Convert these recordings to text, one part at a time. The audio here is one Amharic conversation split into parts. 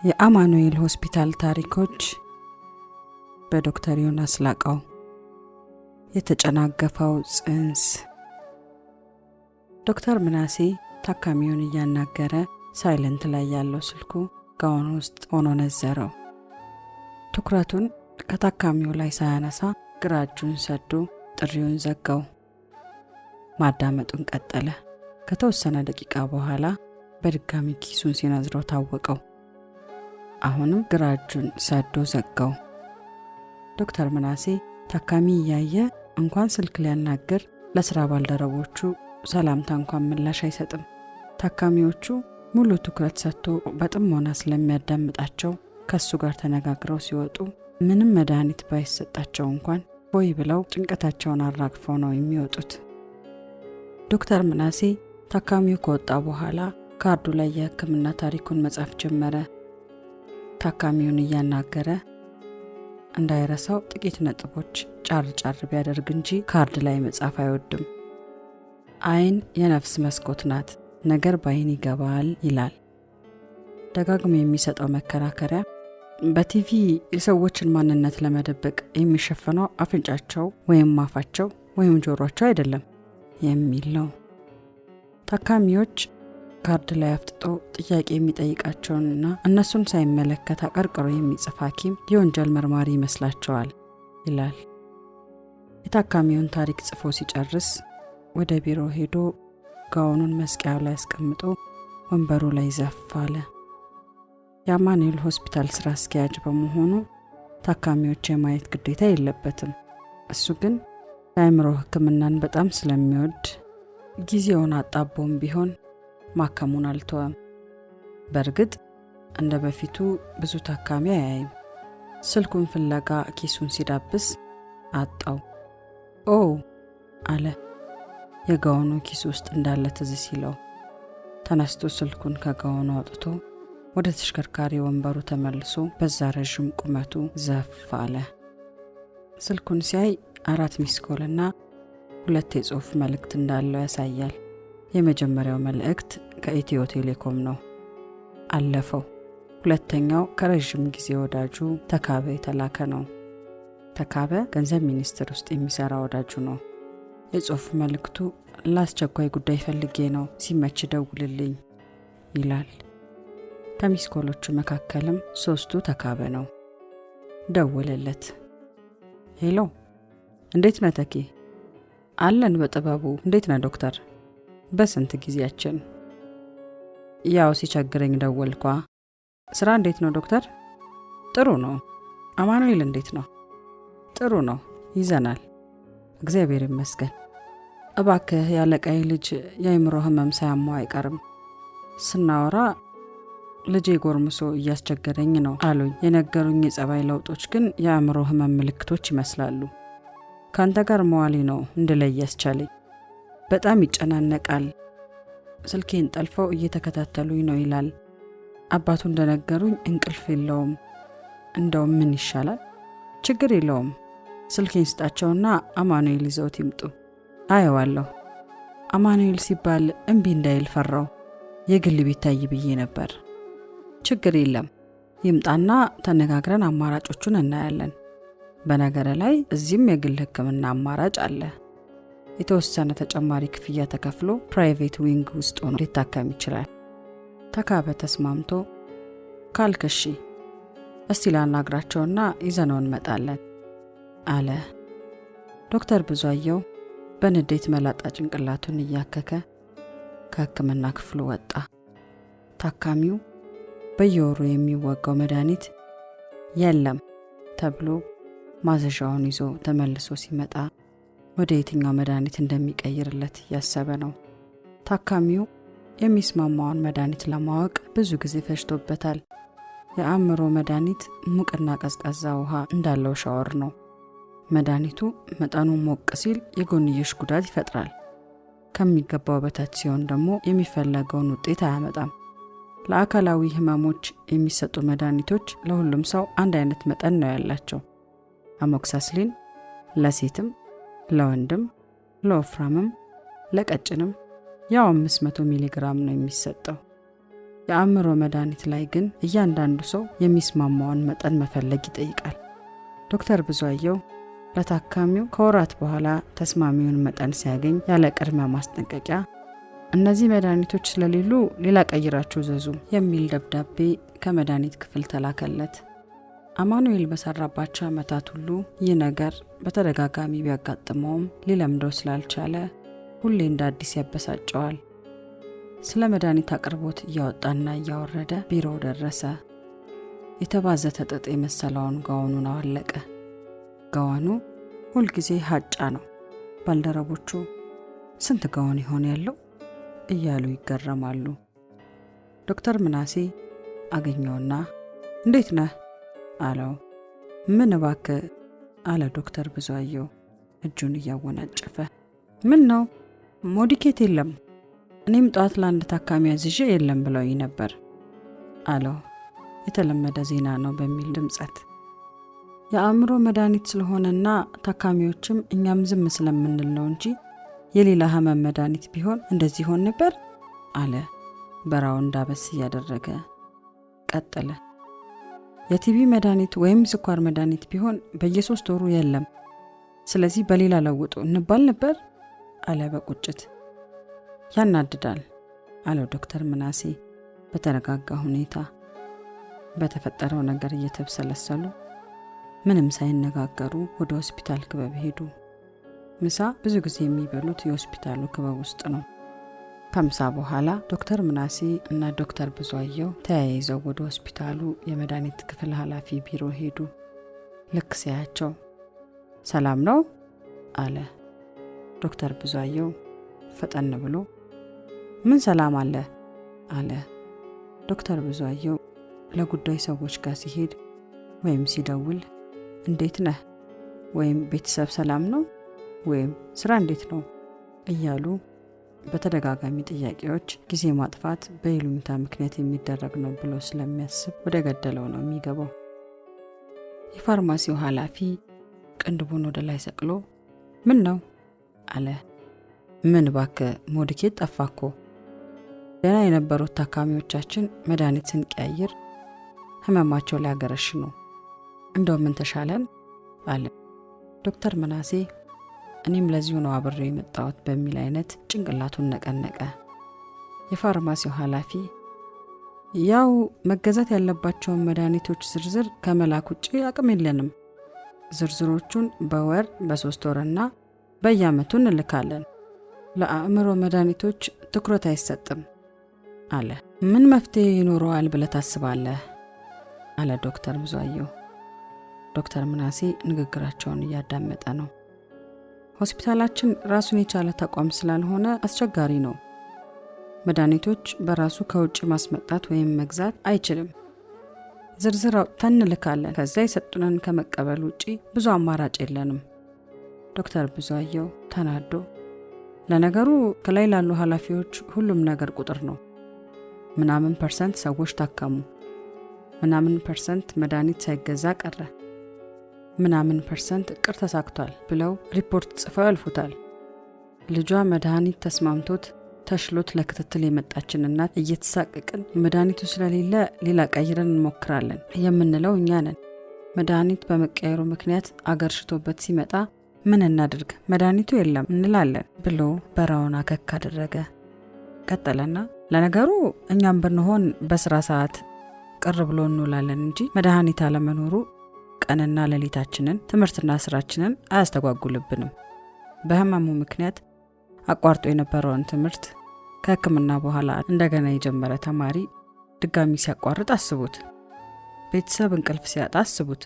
የአማኑኤል ሆስፒታል ታሪኮች በዶክተር ዮናስ ላቀው። የተጨናገፈው ጽንስ። ዶክተር ምናሴ ታካሚውን እያናገረ ሳይለንት ላይ ያለው ስልኩ ጋውን ውስጥ ሆኖ ነዘረው። ትኩረቱን ከታካሚው ላይ ሳያነሳ ግራ እጁን ሰዶ ጥሪውን ዘጋው። ማዳመጡን ቀጠለ። ከተወሰነ ደቂቃ በኋላ በድጋሚ ኪሱን ሲነዝረው ታወቀው። አሁንም ግራ እጁን ሰዶ ዘጋው። ዶክተር ምናሴ ታካሚ እያየ እንኳን ስልክ ሊያናገር ለስራ ባልደረቦቹ ሰላምታ እንኳን ምላሽ አይሰጥም። ታካሚዎቹ ሙሉ ትኩረት ሰጥቶ በጥሞና ስለሚያዳምጣቸው ከሱ ጋር ተነጋግረው ሲወጡ ምንም መድኃኒት ባይሰጣቸው እንኳን ሆይ ብለው ጭንቀታቸውን አራግፈው ነው የሚወጡት። ዶክተር ምናሴ ታካሚው ከወጣ በኋላ ካርዱ ላይ የሕክምና ታሪኩን መጻፍ ጀመረ። ታካሚውን እያናገረ እንዳይረሳው ጥቂት ነጥቦች ጫር ጫር ቢያደርግ እንጂ ካርድ ላይ መጻፍ አይወድም። አይን የነፍስ መስኮት ናት፣ ነገር ባይን ይገባል ይላል። ደጋግሞ የሚሰጠው መከራከሪያ በቲቪ የሰዎችን ማንነት ለመደበቅ የሚሸፈነው አፍንጫቸው ወይም አፋቸው ወይም ጆሮአቸው አይደለም የሚል ነው። ታካሚዎች ካርድ ላይ አፍጥጦ ጥያቄ የሚጠይቃቸውንና እነሱን ሳይመለከት አቀርቅሮ የሚጽፍ ሐኪም የወንጀል መርማሪ ይመስላቸዋል ይላል። የታካሚውን ታሪክ ጽፎ ሲጨርስ ወደ ቢሮ ሄዶ ጋውኑን መስቀያው ላይ አስቀምጦ ወንበሩ ላይ ዘፍ አለ። የአማኑኤል ሆስፒታል ስራ አስኪያጅ በመሆኑ ታካሚዎች የማየት ግዴታ የለበትም። እሱ ግን የአእምሮ ሕክምናን በጣም ስለሚወድ ጊዜውን አጣቦም ቢሆን ማከሙን አልተወም። በእርግጥ እንደ በፊቱ ብዙ ታካሚ አያይም። ስልኩን ፍለጋ ኪሱን ሲዳብስ አጣው። ኦ አለ። የጋውኑ ኪስ ውስጥ እንዳለ ትዝ ሲለው ተነስቶ ስልኩን ከጋውኑ አውጥቶ ወደ ተሽከርካሪ ወንበሩ ተመልሶ በዛ ረዥም ቁመቱ ዘፍ አለ። ስልኩን ሲያይ 4 ሚስኮልና 2 የጽሑፍ መልእክት እንዳለው ያሳያል። የመጀመሪያው መልእክት ከኢትዮ ቴሌኮም ነው። አለፈው። ሁለተኛው ከረዥም ጊዜ ወዳጁ ተካበ የተላከ ነው። ተካበ ገንዘብ ሚኒስቴር ውስጥ የሚሰራ ወዳጁ ነው። የጽሑፍ መልእክቱ ለአስቸኳይ ጉዳይ ፈልጌ ነው፣ ሲመች ደውልልኝ ይላል። ከሚስኮሎቹ መካከልም 3ቱ ተካበ ነው። ደወለለት። ሄሎ፣ እንዴት ነህ ተኪ? አለን በጥበቡ። እንዴት ነህ ዶክተር? በስንት ጊዜያችን። ያው ሲቸግረኝ ደወልኳ። ስራ እንዴት ነው ዶክተር? ጥሩ ነው። አማኑኤል እንዴት ነው? ጥሩ ነው፣ ይዘናል፣ እግዚአብሔር ይመስገን። እባክህ ያለቃይ ልጅ የአእምሮ ህመም ሳያማው አይቀርም። ስናወራ ልጄ ጎርምሶ እያስቸገረኝ ነው አሉኝ። የነገሩኝ የጸባይ ለውጦች ግን የአእምሮ ህመም ምልክቶች ይመስላሉ። ካንተ ጋር መዋሊ ነው እንድለይ ያስቻለኝ። በጣም ይጨናነቃል። ስልኬን ጠልፈው እየተከታተሉኝ ነው ይላል። አባቱ እንደነገሩኝ እንቅልፍ የለውም። እንደው ምን ይሻላል? ችግር የለውም፣ ስልኬን ስጣቸውና አማኑኤል ይዘውት ይምጡ። አየዋለሁ። አማኑኤል ሲባል እምቢ እንዳይል ፈራው። የግል ቢታይ ብዬ ነበር። ችግር የለም፣ ይምጣና ተነጋግረን አማራጮቹን እናያለን። በነገር ላይ እዚህም የግል ሕክምና አማራጭ አለ። የተወሰነ ተጨማሪ ክፍያ ተከፍሎ ፕራይቬት ዊንግ ውስጥ ሆኖ ሊታከም ይችላል። ተካበ ተስማምቶ ካልከሺ እስቲ ላናግራቸውና ይዘነው እንመጣለን አለ። ዶክተር ብዙአየው በንዴት መላጣ ጭንቅላቱን እያከከ ከሕክምና ክፍሉ ወጣ። ታካሚው በየወሩ የሚወጋው መድኃኒት የለም ተብሎ ማዘዣውን ይዞ ተመልሶ ሲመጣ ወደ የትኛው መድኃኒት እንደሚቀይርለት እያሰበ ነው። ታካሚው የሚስማማውን መድኃኒት ለማወቅ ብዙ ጊዜ ፈጅቶበታል። የአእምሮ መድኃኒት ሙቅና ቀዝቃዛ ውሃ እንዳለው ሻወር ነው። መድኃኒቱ መጠኑ ሞቅ ሲል የጎንዮሽ ጉዳት ይፈጥራል። ከሚገባው በታች ሲሆን ደግሞ የሚፈለገውን ውጤት አያመጣም። ለአካላዊ ህመሞች የሚሰጡ መድኃኒቶች ለሁሉም ሰው አንድ አይነት መጠን ነው ያላቸው። አሞክሳስሊን ለሴትም ለወንድም ለወፍራምም ለቀጭንም ያው 500 ሚሊ ግራም ነው የሚሰጠው። የአእምሮ መድኃኒት ላይ ግን እያንዳንዱ ሰው የሚስማማውን መጠን መፈለግ ይጠይቃል። ዶክተር ብዙአየሁ ለታካሚው ከወራት በኋላ ተስማሚውን መጠን ሲያገኝ ያለ ቅድመ ማስጠንቀቂያ እነዚህ መድኃኒቶች ስለሌሉ ሌላ ቀይራችሁ ዘዙ የሚል ደብዳቤ ከመድኃኒት ክፍል ተላከለት። አማኑኤል በሰራባቸው ዓመታት ሁሉ ይህ ነገር በተደጋጋሚ ቢያጋጥመውም ሊለምደው ስላልቻለ ሁሌ እንደ አዲስ ያበሳጨዋል። ስለ መድኃኒት አቅርቦት እያወጣና እያወረደ ቢሮው ደረሰ። የተባዘተ ጥጥ የመሰለውን ጋውኑን አወለቀ። ጋዋኑ ሁልጊዜ ሀጫ ነው። ባልደረቦቹ ስንት ጋውን ይሆን ያለው እያሉ ይገረማሉ። ዶክተር ምናሴ አገኘውና እንዴት ነህ አለው። ምን እባክህ አለ ዶክተር ብዙአየሁ እጁን እያወናጨፈ። ምን ነው ሞዲኬት የለም? እኔም ጠዋት ለአንድ ታካሚ አዝዤ የለም ብለውኝ ነበር አለው። የተለመደ ዜና ነው በሚል ድምጸት። የአእምሮ መድኃኒት ስለሆነና ታካሚዎችም እኛም ዝም ስለምንል ነው እንጂ የሌላ ህመም መድኃኒት ቢሆን እንደዚህ ሆን ነበር አለ በራው እንዳበስ እያደረገ ቀጠለ። የቲቢ መድኃኒት ወይም ስኳር መድኃኒት ቢሆን በየ3 ወሩ የለም፣ ስለዚህ በሌላ ለውጡ እንባል ነበር አለ በቁጭት። ያናድዳል አለው ዶክተር ምናሴ በተረጋጋ ሁኔታ። በተፈጠረው ነገር እየተብሰለሰሉ ምንም ሳይነጋገሩ ወደ ሆስፒታል ክበብ ሄዱ። ምሳ ብዙ ጊዜ የሚበሉት የሆስፒታሉ ክበብ ውስጥ ነው። ከምሳ በኋላ ዶክተር ምናሴ እና ዶክተር ብዙአየሁ ተያይዘው ወደ ሆስፒታሉ የመድኃኒት ክፍል ኃላፊ ቢሮ ሄዱ። ልክ ሲያቸው ሰላም ነው አለ። ዶክተር ብዙአየሁ ፈጠን ብሎ ምን ሰላም አለ አለ። ዶክተር ብዙአየሁ ለጉዳይ ሰዎች ጋር ሲሄድ ወይም ሲደውል እንዴት ነህ ወይም ቤተሰብ ሰላም ነው ወይም ስራ እንዴት ነው እያሉ በተደጋጋሚ ጥያቄዎች ጊዜ ማጥፋት በይሉኝታ ምክንያት የሚደረግ ነው ብሎ ስለሚያስብ ወደ ገደለው ነው የሚገባው። የፋርማሲው ኃላፊ ቅንድቡን ወደ ላይ ሰቅሎ ምን ነው አለ። ምን እባክህ ሞዲኬት ጠፋኮ። ደህና የነበሩት ታካሚዎቻችን መድኃኒት ስንቀያይር ህመማቸው ሊያገረሽ ነው። እንደው ምን ተሻለን አለ ዶክተር ምናሴ። እኔም ለዚሁ ነው አብሬው የመጣሁት በሚል አይነት ጭንቅላቱን ነቀነቀ። የፋርማሲው ኃላፊ ያው መገዛት ያለባቸውን መድኃኒቶች ዝርዝር ከመላክ ውጪ አቅም የለንም። ዝርዝሮቹን በወር በ3 ወርና በየዓመቱ እንልካለን። ለአእምሮ መድኃኒቶች ትኩረት አይሰጥም አለ። ምን መፍትሄ ይኖረዋል ብለህ ታስባለህ አለ ዶክተር ብዙአየሁ። ዶክተር ምናሴ ንግግራቸውን እያዳመጠ ነው። ሆስፒታላችን ራሱን የቻለ ተቋም ስላልሆነ አስቸጋሪ ነው። መድኃኒቶች በራሱ ከውጭ ማስመጣት ወይም መግዛት አይችልም። ዝርዝር አውጥተን እንልካለን። ከዛ የሰጡንን ከመቀበል ውጪ ብዙ አማራጭ የለንም። ዶክተር ብዙአየሁ ተናዶ ለነገሩ ከላይ ላሉ ኃላፊዎች ሁሉም ነገር ቁጥር ነው። ምናምን % ሰዎች ታከሙ፣ ምናምን % መድኃኒት ሳይገዛ ቀረ፣ ምናምን % እቅር ተሳክቷል ብለው ሪፖርት ጽፈው ያልፉታል። ልጇ መድኃኒት ተስማምቶት ተሽሎት ለክትትል የመጣችን እናት እየተሳቀቅን መድኃኒቱ ስለሌለ ሌላ ቀይረን እንሞክራለን የምንለው እኛ ነን። መድኃኒት በመቀየሩ ምክንያት አገርሽቶበት ሲመጣ ምን እናድርግ መድኃኒቱ የለም እንላለን ብሎ በራውን አከክ አደረገ። ቀጠለና ለነገሩ እኛም ብንሆን በስራ ሰዓት ቅር ብሎ እንውላለን እንጂ መድኃኒት አለመኖሩ ቀንና ሌሊታችንን ትምህርትና ስራችንን አያስተጓጉልብንም። በህመሙ ምክንያት አቋርጦ የነበረውን ትምህርት ከሕክምና በኋላ እንደገና የጀመረ ተማሪ ድጋሚ ሲያቋርጥ አስቡት። ቤተሰብ እንቅልፍ ሲያጣ አስቡት።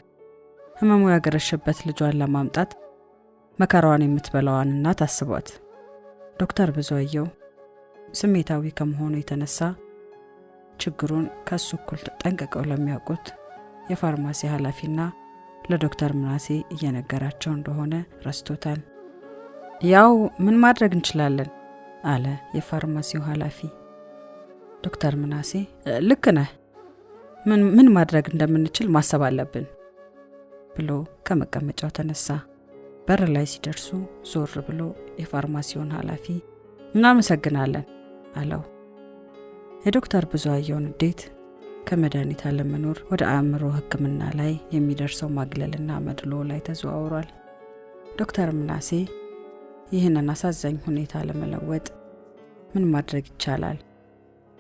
ህመሙ ያገረሸበት ልጇን ለማምጣት መከራዋን የምትበላዋን እናት አስቧት። ዶክተር ብዙአየሁ ስሜታዊ ከመሆኑ የተነሳ ችግሩን ከሱ እኩል ጠንቅቀው ለሚያውቁት የፋርማሲ ኃላፊና ለዶክተር ምናሴ እየነገራቸው እንደሆነ ረስቶታል። ያው ምን ማድረግ እንችላለን አለ የፋርማሲው ኃላፊ። ዶክተር ምናሴ ልክ ነህ፣ ምን ማድረግ እንደምንችል ማሰብ አለብን ብሎ ከመቀመጫው ተነሳ። በር ላይ ሲደርሱ ዞር ብሎ የፋርማሲውን ኃላፊ እናመሰግናለን አለው። የዶክተር ብዙአየሁ ንዴት ከመድኃኒት አለመኖር ወደ አእምሮ ሕክምና ላይ የሚደርሰው ማግለልና መድሎ ላይ ተዘዋውሯል። ዶክተር ምናሴ ይህንን አሳዛኝ ሁኔታ ለመለወጥ ምን ማድረግ ይቻላል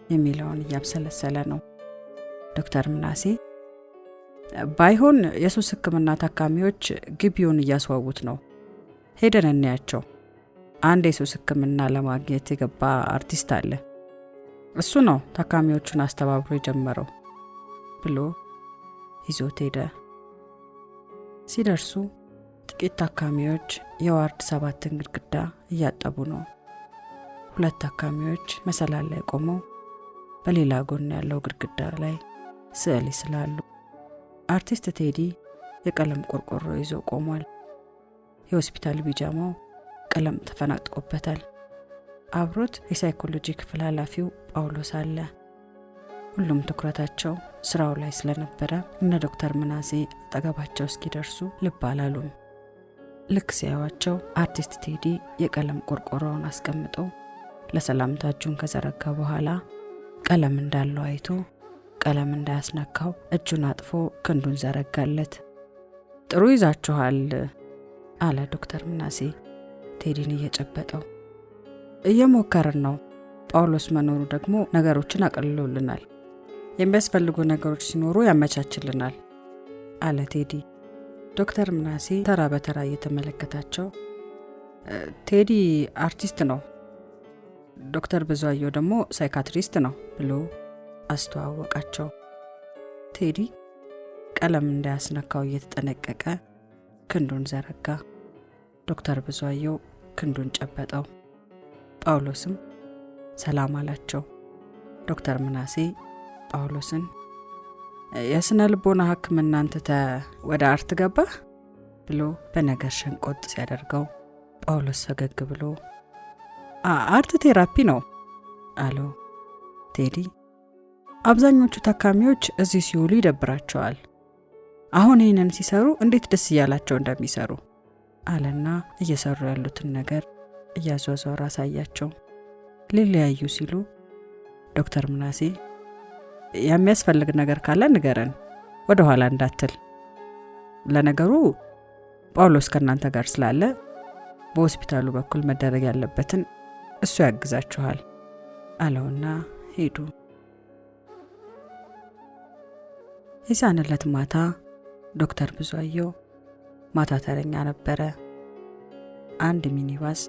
የሚለውን እያብሰለሰለ ነው። ዶክተር ምናሴ ባይሆን የሱስ ሕክምና ታካሚዎች ግቢውን እያስዋቡት ነው፣ ሄደን እንያቸው። አንድ የሱስ ሕክምና ለማግኘት የገባ አርቲስት አለ፣ እሱ ነው ታካሚዎቹን አስተባብሮ የጀመረው ብሎ ይዞት ሄደ። ሲደርሱ ጥቂት ታካሚዎች የዋርድ 7ን ግድግዳ እያጠቡ ነው። 2 ታካሚዎች መሰላል ላይ ቆመው በሌላ ጎን ያለው ግድግዳ ላይ ስዕል ይስላሉ። አርቲስት ቴዲ የቀለም ቆርቆሮ ይዞ ቆሟል። የሆስፒታል ቢጃማው ቀለም ተፈናጥቆበታል። አብሮት የሳይኮሎጂ ክፍል ኃላፊው ጳውሎስ አለ። ሁሉም ትኩረታቸው ስራው ላይ ስለነበረ እነ ዶክተር ምናሴ አጠገባቸው እስኪደርሱ ልብ አላሉም። ልክ ሲያዩአቸው አርቲስት ቴዲ የቀለም ቆርቆሮውን አስቀምጦ ለሰላምታ እጁን ከዘረጋ በኋላ ቀለም እንዳለው አይቶ ቀለም እንዳያስነካው እጁን አጥፎ ክንዱን ዘረጋለት። ጥሩ ይዛችኋል አለ ዶክተር ምናሴ ቴዲን እየጨበጠው። እየሞከርን ነው፣ ጳውሎስ መኖሩ ደግሞ ነገሮችን አቀልሎልናል፣ የሚያስፈልጉ ነገሮች ሲኖሩ ያመቻችልናል አለ ቴዲ። ዶክተር ምናሴ ተራ በተራ እየተመለከታቸው ቴዲ አርቲስት ነው፣ ዶክተር ብዙአየሁ ደግሞ ሳይካትሪስት ነው ብሎ አስተዋወቃቸው። ቴዲ ቀለም እንዳያስነካው እየተጠነቀቀ ክንዱን ዘረጋ። ዶክተር ብዙአየሁ ክንዱን ጨበጠው። ጳውሎስም ሰላም አላቸው። ዶክተር ምናሴ ጳውሎስን የስነ ልቦና ሕክምና አንተ ወደ አርት ገባህ ብሎ በነገር ሸንቆጥ ሲያደርገው ጳውሎስ ፈገግ ብሎ አርት ቴራፒ ነው አለው። ቴዲ አብዛኞቹ ታካሚዎች እዚህ ሲውሉ ይደብራቸዋል፣ አሁን ይህንን ሲሰሩ እንዴት ደስ እያላቸው እንደሚሰሩ አለና እየሰሩ ያሉትን ነገር እያዟዟረ አሳያቸው። ሊለያዩ ሲሉ ዶክተር ምናሴ የሚያስፈልግ ነገር ካለ ንገረን፣ ወደ ኋላ እንዳትል፣ ለነገሩ ጳውሎስ ከእናንተ ጋር ስላለ በሆስፒታሉ በኩል መደረግ ያለበትን እሱ ያግዛችኋል አለውና ሄዱ። የዛን ዕለት ማታ ዶክተር ብዙአየሁ ማታ ተረኛ ነበረ። አንድ ሚኒባስ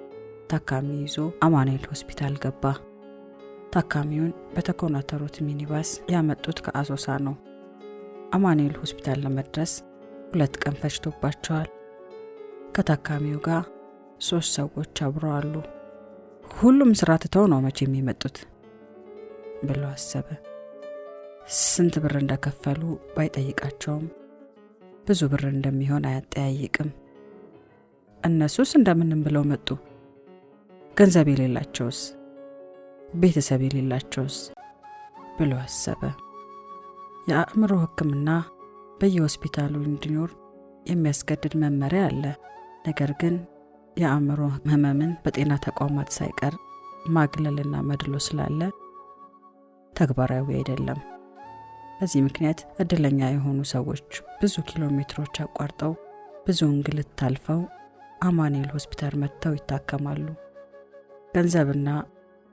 ታካሚ ይዞ አማኑኤል ሆስፒታል ገባ። ታካሚውን በተኮናተሩት ሚኒባስ ያመጡት ከአሶሳ ነው። አማኑኤል ሆስፒታል ለመድረስ 2 ቀን ፈጅቶባቸዋል። ከታካሚው ጋር 3 ሰዎች አብረው አሉ። ሁሉም ስራ ትተው ነው መቼ የሚመጡት ብሎ አሰበ። ስንት ብር እንደከፈሉ ባይጠይቃቸውም ብዙ ብር እንደሚሆን አያጠያይቅም። እነሱስ እንደምንም ብለው መጡ፣ ገንዘብ የሌላቸውስ፣ ቤተሰብ የሌላቸውስ ብሎ አሰበ። የአእምሮ ሕክምና በየሆስፒታሉ እንዲኖር የሚያስገድድ መመሪያ አለ። ነገር ግን የአእምሮ ህመምን በጤና ተቋማት ሳይቀር ማግለልና መድሎ ስላለ ተግባራዊ አይደለም። በዚህ ምክንያት እድለኛ የሆኑ ሰዎች ብዙ ኪሎ ሜትሮች አቋርጠው ብዙ እንግልት ታልፈው አማኑኤል ሆስፒታል መጥተው ይታከማሉ። ገንዘብና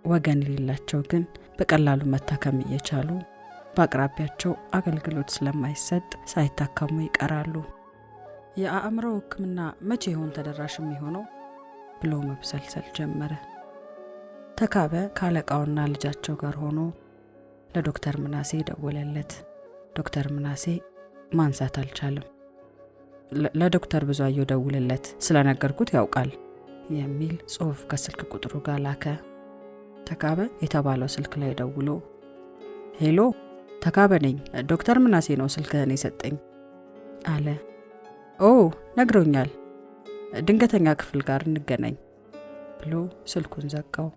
ወገን የሌላቸው ግን በቀላሉ መታከም እየቻሉ በአቅራቢያቸው አገልግሎት ስለማይሰጥ ሳይታከሙ ይቀራሉ። የአእምሮ ሕክምና መቼ ይሆን ተደራሽ የሚሆነው ብሎ መብሰልሰል ጀመረ። ተካበ ካለቃውና ልጃቸው ጋር ሆኖ ለዶክተር ምናሴ ደወለለት። ዶክተር ምናሴ ማንሳት አልቻለም። ለዶክተር ብዙአየሁ ደውልለት ስለነገርኩት ያውቃል የሚል ጽሑፍ ከስልክ ቁጥሩ ጋር ላከ። ተካበ የተባለው ስልክ ላይ ደውሎ ሄሎ ተካበ ነኝ፣ ዶክተር ምናሴ ነው ስልክህን የሰጠኝ አለ። ኦ ነግሮኛል፣ ድንገተኛ ክፍል ጋር እንገናኝ ብሎ ስልኩን ዘጋው።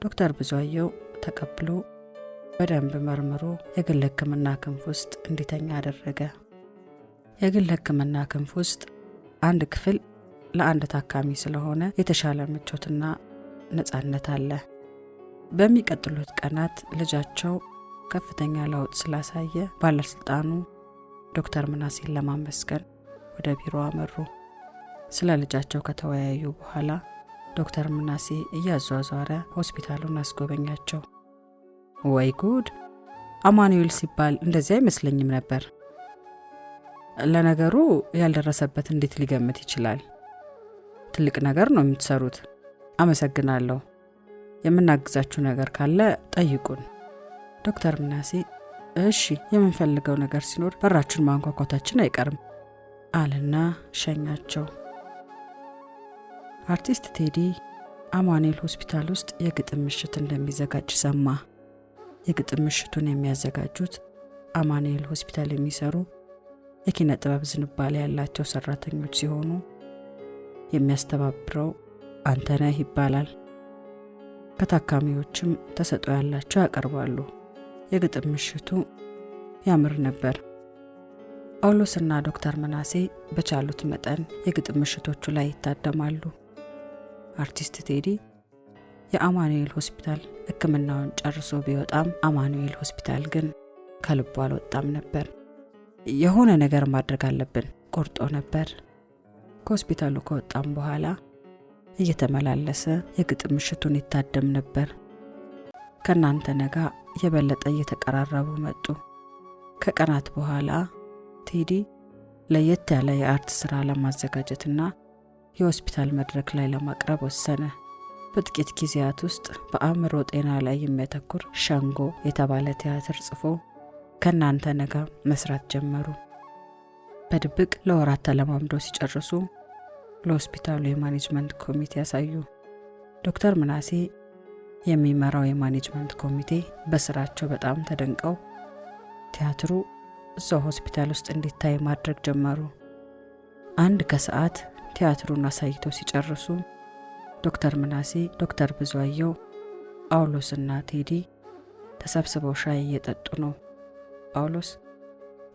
ዶክተር ብዙአየሁ ተቀብሎ በደንብ መርምሮ የግል ሕክምና ክንፍ ውስጥ እንዲተኛ አደረገ። የግል ሕክምና ክንፍ ውስጥ አንድ ክፍል ለአንድ ታካሚ ስለሆነ የተሻለ ምቾትና ነጻነት አለ። በሚቀጥሉት ቀናት ልጃቸው ከፍተኛ ለውጥ ስላሳየ ባለስልጣኑ ዶክተር ምናሴን ለማመስገን ወደ ቢሮ አመሩ። ስለ ልጃቸው ከተወያዩ በኋላ ዶክተር ምናሴ እያዟዟረ ሆስፒታሉን አስጎበኛቸው። ወይ ጉድ! አማኑኤል ሲባል እንደዚህ አይመስለኝም ነበር። ለነገሩ ያልደረሰበት እንዴት ሊገምት ይችላል? ትልቅ ነገር ነው የምትሰሩት። አመሰግናለሁ። የምናግዛችሁ ነገር ካለ ጠይቁን። ዶክተር ምናሴ እሺ፣ የምንፈልገው ነገር ሲኖር በራችሁን ማንኳኳታችን አይቀርም አለና ሸኛቸው። አርቲስት ቴዲ አማኑኤል ሆስፒታል ውስጥ የግጥም ምሽት እንደሚዘጋጅ ሰማ። የግጥም ምሽቱን የሚያዘጋጁት አማኑኤል ሆስፒታል የሚሰሩ የኪነ ጥበብ ዝንባሌ ያላቸው ሰራተኞች ሲሆኑ የሚያስተባብረው አንተነህ ይባላል። ከታካሚዎችም ተሰጥኦ ያላቸው ያቀርባሉ። የግጥም ምሽቱ ያምር ነበር። ጳውሎስና ዶክተር ምናሴ በቻሉት መጠን የግጥም ምሽቶቹ ላይ ይታደማሉ። አርቲስት ቴዲ የአማኑኤል ሆስፒታል ሕክምናውን ጨርሶ ቢወጣም አማኑኤል ሆስፒታል ግን ከልቡ አልወጣም ነበር። የሆነ ነገር ማድረግ አለብን ቆርጦ ነበር። ከሆስፒታሉ ከወጣም በኋላ እየተመላለሰ የግጥም ምሽቱን ይታደም ነበር። ከናንተ ነጋ የበለጠ እየተቀራረቡ መጡ። ከቀናት በኋላ ቴዲ ለየት ያለ የአርት ስራ ለማዘጋጀትና የሆስፒታል መድረክ ላይ ለማቅረብ ወሰነ። በጥቂት ጊዜያት ውስጥ በአእምሮ ጤና ላይ የሚያተኩር ሸንጎ የተባለ ቲያትር ጽፎ ከናንተ ነጋ መስራት ጀመሩ። በድብቅ ለወራት ተለማምደው ሲጨርሱ ለሆስፒታሉ የማኔጅመንት ኮሚቴ ያሳዩ። ዶክተር ምናሴ የሚመራው የማኔጅመንት ኮሚቴ በስራቸው በጣም ተደንቀው ቲያትሩ እዛው ሆስፒታል ውስጥ እንዲታይ ማድረግ ጀመሩ። አንድ ከሰዓት ቲያትሩን አሳይተው ሲጨርሱ ዶክተር ምናሴ፣ ዶክተር ብዙአየሁ፣ ጳውሎስና ቴዲ ተሰብስበው ሻይ እየጠጡ ነው። ጳውሎስ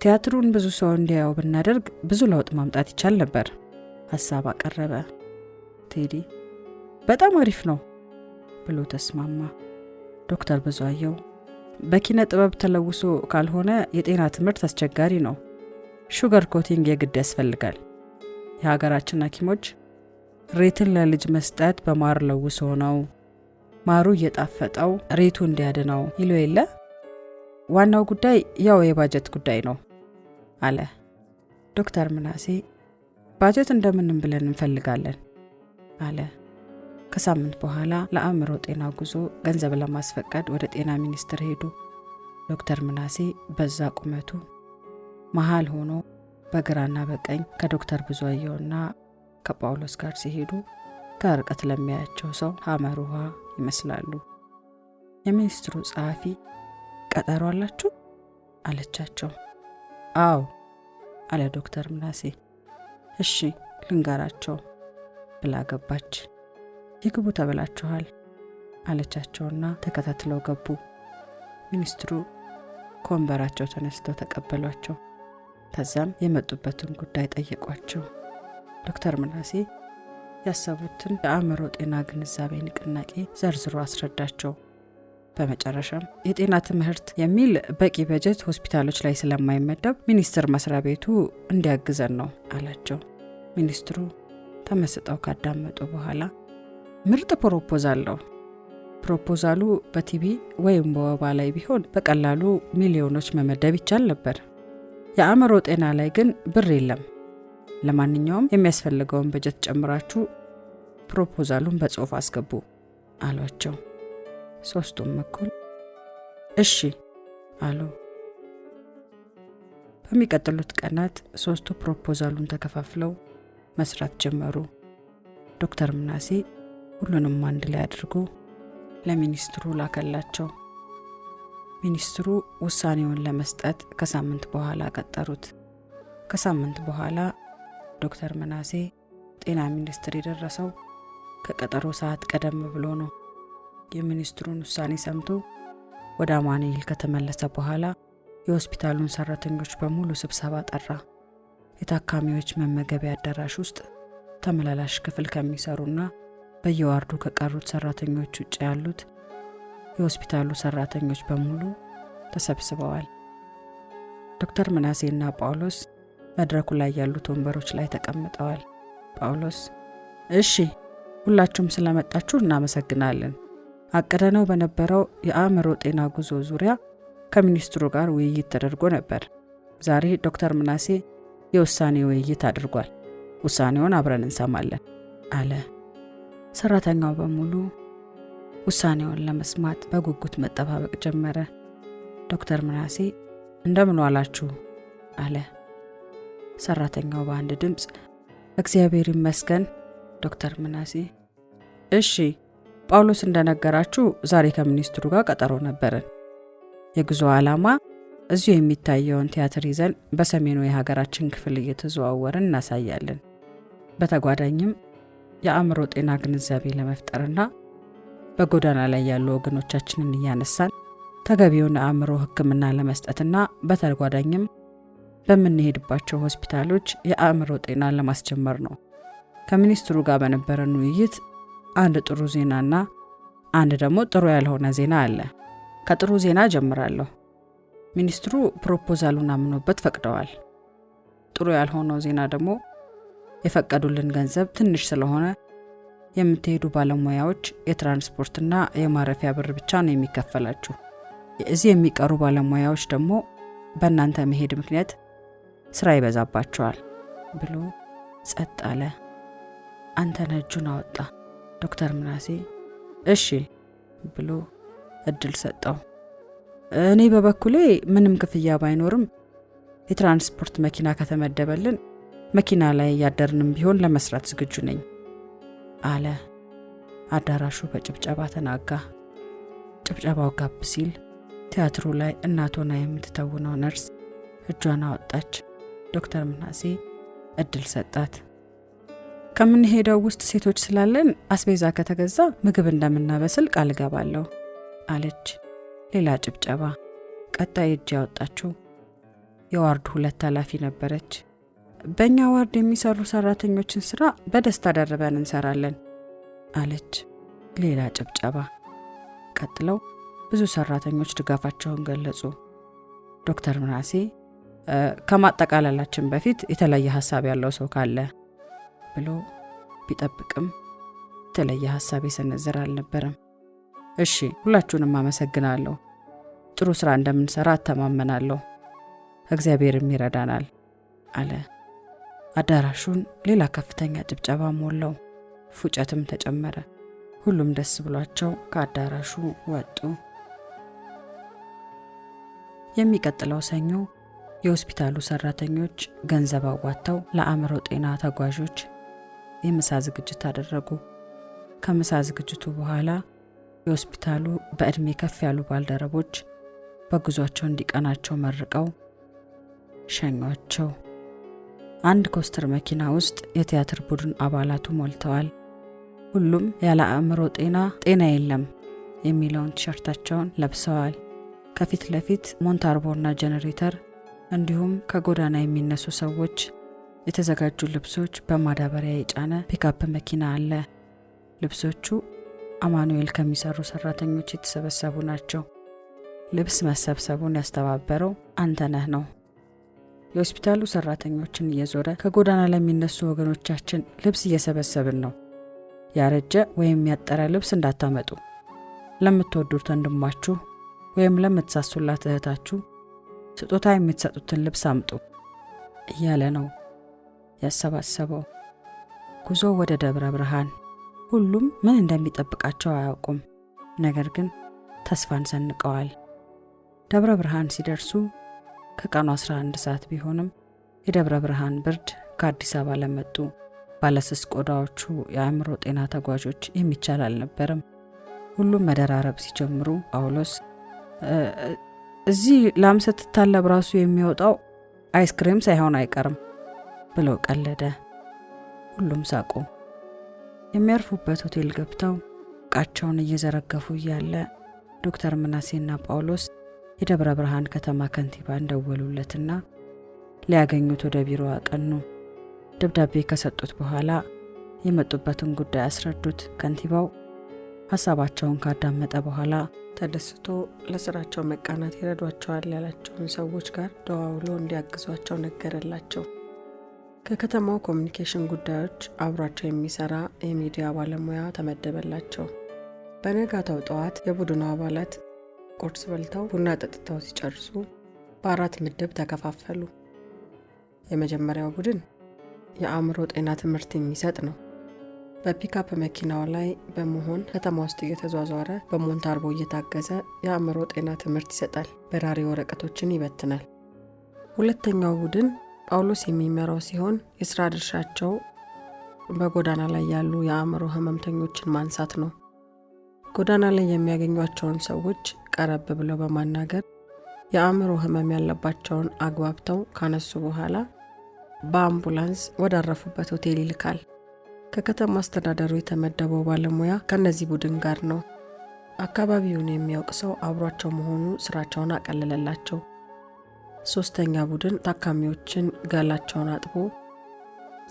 ቲያትሩን ብዙ ሰው እንዲያየው ብናደርግ ብዙ ለውጥ ማምጣት ይቻል ነበር ሐሳብ አቀረበ። ቴዲ በጣም አሪፍ ነው ብሎ ተስማማ። ዶክተር ብዙአየሁ በኪነ ጥበብ ተለውሶ ካልሆነ የጤና ትምህርት አስቸጋሪ ነው። ሹገር ኮቲንግ የግድ ያስፈልጋል። የሀገራችን ሐኪሞች ሬትን ለልጅ መስጠት በማር ለውሶ ነው፣ ማሩ እየጣፈጠው ሬቱ እንዲያድነው ይሉ የለ። ዋናው ጉዳይ ያው የባጀት ጉዳይ ነው አለ። ዶክተር ምናሴ ባጀት እንደምንም ብለን እንፈልጋለን አለ። ከሳምንት በኋላ ለአእምሮ ጤና ጉዞ ገንዘብ ለማስፈቀድ ወደ ጤና ሚኒስቴር ሄዱ። ዶክተር ምናሴ በዛ ቁመቱ መሃል ሆኖ በግራና በቀኝ ከዶክተር ብዙአየሁና ከጳውሎስ ጋር ሲሄዱ ከርቀት ለሚያያቸው ሰው ሐመር ውሃ ይመስላሉ። የሚኒስትሩ ጸሐፊ ቀጠሮ አላችሁ አለቻቸው። አዎ አለ ዶክተር ምናሴ። እሺ ልንገራቸው ብላ ገባች። ይግቡ ተብላችኋል አለቻቸውና ተከታትለው ገቡ። ሚኒስትሩ ከወንበራቸው ተነስተው ተቀበሏቸው። ከዛም የመጡበትን ጉዳይ ጠየቋቸው። ዶክተር ምናሴ ያሰቡትን የአእምሮ ጤና ግንዛቤ ንቅናቄ ዘርዝሮ አስረዳቸው። በመጨረሻም የጤና ትምህርት የሚል በቂ በጀት ሆስፒታሎች ላይ ስለማይመደብ ሚኒስቴር መስሪያ ቤቱ እንዲያግዘን ነው አላቸው። ሚኒስትሩ ተመስጠው ካዳመጡ በኋላ ምርጥ ፕሮፖዛል ነው። ፕሮፖዛሉ በቲቢ ወይም በወባ ላይ ቢሆን በቀላሉ ሚሊዮኖች መመደብ ይቻል ነበር። የአእምሮ ጤና ላይ ግን ብር የለም። ለማንኛውም የሚያስፈልገውን በጀት ጨምራችሁ ፕሮፖዛሉን በጽሑፍ አስገቡ አሏቸው። ሶስቱም እኩል እሺ አሉ። በሚቀጥሉት ቀናት ሶስቱ ፕሮፖዛሉን ተከፋፍለው መስራት ጀመሩ። ዶክተር ምናሴ ሁሉንም አንድ ላይ አድርጎ ለሚኒስትሩ ላከላቸው። ሚኒስትሩ ውሳኔውን ለመስጠት ከሳምንት በኋላ ቀጠሩት። ከሳምንት በኋላ ዶክተር ምናሴ ጤና ሚኒስቴር የደረሰው ከቀጠሮ ሰዓት ቀደም ብሎ ነው። የሚኒስትሩን ውሳኔ ሰምቶ ወደ አማኑኤል ከተመለሰ በኋላ የሆስፒታሉን ሰራተኞች በሙሉ ስብሰባ ጠራ። የታካሚዎች መመገቢያ አዳራሽ ውስጥ ተመላላሽ ክፍል ከሚሰሩና በየዋርዱ ከቀሩት ሰራተኞች ውጭ ያሉት የሆስፒታሉ ሰራተኞች በሙሉ ተሰብስበዋል። ዶክተር ምናሴና ጳውሎስ መድረኩ ላይ ያሉት ወንበሮች ላይ ተቀምጠዋል። ጳውሎስ እሺ፣ ሁላችሁም ስለመጣችሁ እናመሰግናለን። አቅደነው በነበረው የአእምሮ ጤና ጉዞ ዙሪያ ከሚኒስትሩ ጋር ውይይት ተደርጎ ነበር። ዛሬ ዶክተር ምናሴ የውሳኔ ውይይት አድርጓል። ውሳኔውን አብረን እንሰማለን አለ። ሰራተኛው በሙሉ ውሳኔውን ለመስማት በጉጉት መጠባበቅ ጀመረ። ዶክተር ምናሴ እንደምን ዋላችሁ አለ። ሰራተኛው በአንድ ድምፅ እግዚአብሔር ይመስገን። ዶክተር ምናሴ እሺ፣ ጳውሎስ እንደነገራችሁ ዛሬ ከሚኒስትሩ ጋር ቀጠሮ ነበረን። የጉዞ ዓላማ እዚሁ የሚታየውን ቲያትር ይዘን በሰሜኑ የሀገራችን ክፍል እየተዘዋወርን እናሳያለን። በተጓዳኝም የአእምሮ ጤና ግንዛቤ ለመፍጠርና በጎዳና ላይ ያሉ ወገኖቻችንን እያነሳን ተገቢውን አእምሮ ሕክምና ለመስጠትና በተጓዳኝም በምንሄድባቸው ሆስፒታሎች የአእምሮ ጤና ለማስጀመር ነው። ከሚኒስትሩ ጋር በነበረን ውይይት አንድ ጥሩ ዜናና አንድ ደግሞ ጥሩ ያልሆነ ዜና አለ። ከጥሩ ዜና ጀምራለሁ። ሚኒስትሩ ፕሮፖዛሉን አምኖበት ፈቅደዋል። ጥሩ ያልሆነው ዜና ደግሞ የፈቀዱልን ገንዘብ ትንሽ ስለሆነ የምትሄዱ ባለሙያዎች የትራንስፖርትና የማረፊያ ብር ብቻ ነው የሚከፈላችሁ። እዚህ የሚቀሩ ባለሙያዎች ደግሞ በእናንተ መሄድ ምክንያት ስራ ይበዛባቸዋል ብሎ ጸጥ አለ። አንተነህ እጁን አወጣ። ዶክተር ምናሴ እሺ ብሎ እድል ሰጠው። እኔ በበኩሌ ምንም ክፍያ ባይኖርም የትራንስፖርት መኪና ከተመደበልን መኪና ላይ ያደርንም ቢሆን ለመስራት ዝግጁ ነኝ አለ። አዳራሹ በጭብጨባ ተናጋ። ጭብጨባው ጋብ ሲል ቲያትሩ ላይ እናቶና የምትተውነው ነርስ እጇን አወጣች። ዶክተር ምናሴ እድል ሰጣት። ከምንሄደው ውስጥ ሴቶች ስላለን አስቤዛ ከተገዛ ምግብ እንደምናበስል ቃል ገባለሁ አለች። ሌላ ጭብጨባ። ቀጣይ እጅ ያወጣችው የዋርዱ 2 ኃላፊ ነበረች። በእኛ ዋርድ የሚሰሩ ሰራተኞችን ስራ በደስታ ደርበን እንሰራለን አለች። ሌላ ጭብጨባ። ቀጥለው ብዙ ሰራተኞች ድጋፋቸውን ገለጹ። ዶክተር ምናሴ ከማጠቃለላችን በፊት የተለየ ሐሳብ ያለው ሰው ካለ ብሎ ቢጠብቅም የተለየ ሐሳብ የሰነዘረ አልነበረም። እሺ፣ ሁላችሁንም አመሰግናለሁ። ጥሩ ስራ እንደምንሰራ አተማመናለሁ። እግዚአብሔርም ይረዳናል አለ። አዳራሹን ሌላ ከፍተኛ ጭብጨባ ሞላው። ፉጨትም ተጨመረ። ሁሉም ደስ ብሏቸው ከአዳራሹ ወጡ። የሚቀጥለው ሰኞ የሆስፒታሉ ሰራተኞች ገንዘብ አዋጥተው ለአእምሮ ጤና ተጓዦች የምሳ ዝግጅት አደረጉ። ከምሳ ዝግጅቱ በኋላ የሆስፒታሉ በእድሜ ከፍ ያሉ ባልደረቦች በጉዟቸው እንዲቀናቸው መርቀው ሸኟቸው። አንድ ኮስተር መኪና ውስጥ የቲያትር ቡድን አባላቱ ሞልተዋል። ሁሉም ያለ አእምሮ ጤና የለም የሚለውን ቲሸርታቸውን ለብሰዋል። ከፊት ለፊት ሞንታርቦና ጄኔሬተር እንዲሁም ከጎዳና የሚነሱ ሰዎች የተዘጋጁ ልብሶች በማዳበሪያ የጫነ ፒክአፕ መኪና አለ። ልብሶቹ አማኑኤል ከሚሰሩ ሰራተኞች የተሰበሰቡ ናቸው። ልብስ መሰብሰቡን ያስተባበረው አንተነህ ነው። የሆስፒታሉ ሰራተኞችን እየዞረ ከጎዳና ለሚነሱ ወገኖቻችን ልብስ እየሰበሰብን ነው። ያረጀ ወይም ያጠረ ልብስ እንዳታመጡ፣ ለምትወዱት ወንድማችሁ ወይም ለምትሳሱላት እህታችሁ ስጦታ የምትሰጡትን ልብስ አምጡ እያለ ነው ያሰባሰበው። ጉዞ ወደ ደብረ ብርሃን። ሁሉም ምን እንደሚጠብቃቸው አያውቁም፣ ነገር ግን ተስፋን ሰንቀዋል። ደብረ ብርሃን ሲደርሱ ከቀኑ 11 ሰዓት ቢሆንም የደብረ ብርሃን ብርድ ከአዲስ አበባ ለመጡ ባለስስ ቆዳዎቹ የአእምሮ ጤና ተጓዦች የሚቻል አልነበረም። ሁሉም መደራረብ ሲጀምሩ ጳውሎስ እዚህ ላም ስትታለብ ራሱ የሚወጣው አይስክሬም ሳይሆን አይቀርም ብሎ ቀለደ። ሁሉም ሳቁ። የሚያርፉበት ሆቴል ገብተው ዕቃቸውን እየዘረገፉ እያለ ዶክተር ምናሴና ጳውሎስ የደብረ ብርሃን ከተማ ከንቲባን ደወሉለትና ሊያገኙት ወደ ቢሮ አቀኑ። ደብዳቤ ከሰጡት በኋላ የመጡበትን ጉዳይ አስረዱት። ከንቲባው ሀሳባቸውን ካዳመጠ በኋላ ተደስቶ ለስራቸው መቃናት ይረዷቸዋል ያላቸውን ሰዎች ጋር ደዋውሎ እንዲያግዟቸው ነገረላቸው። ከከተማው ኮሚኒኬሽን ጉዳዮች አብሯቸው የሚሰራ የሚዲያ ባለሙያ ተመደበላቸው። በነጋታው ጠዋት የቡድኑ አባላት ቁርስ በልተው ቡና ጠጥተው ሲጨርሱ በአራት ምድብ ተከፋፈሉ። የመጀመሪያው ቡድን የአእምሮ ጤና ትምህርት የሚሰጥ ነው። በፒካፕ መኪናው ላይ በመሆን ከተማ ውስጥ እየተዟዟረ በሞንታርቦ እየታገዘ የአእምሮ ጤና ትምህርት ይሰጣል። በራሪ ወረቀቶችን ይበትናል። ሁለተኛው ቡድን ጳውሎስ የሚመራው ሲሆን የሥራ ድርሻቸው በጎዳና ላይ ያሉ የአእምሮ ህመምተኞችን ማንሳት ነው። ጎዳና ላይ የሚያገኟቸውን ሰዎች ቀረብ ብለው በማናገር የአእምሮ ህመም ያለባቸውን አግባብተው ካነሱ በኋላ በአምቡላንስ ወዳረፉበት ሆቴል ይልካል። ከከተማ አስተዳደሩ የተመደበው ባለሙያ ከነዚህ ቡድን ጋር ነው። አካባቢውን የሚያውቅ ሰው አብሯቸው መሆኑ ስራቸውን አቀለለላቸው። ሶስተኛ ቡድን ታካሚዎችን ገላቸውን አጥቦ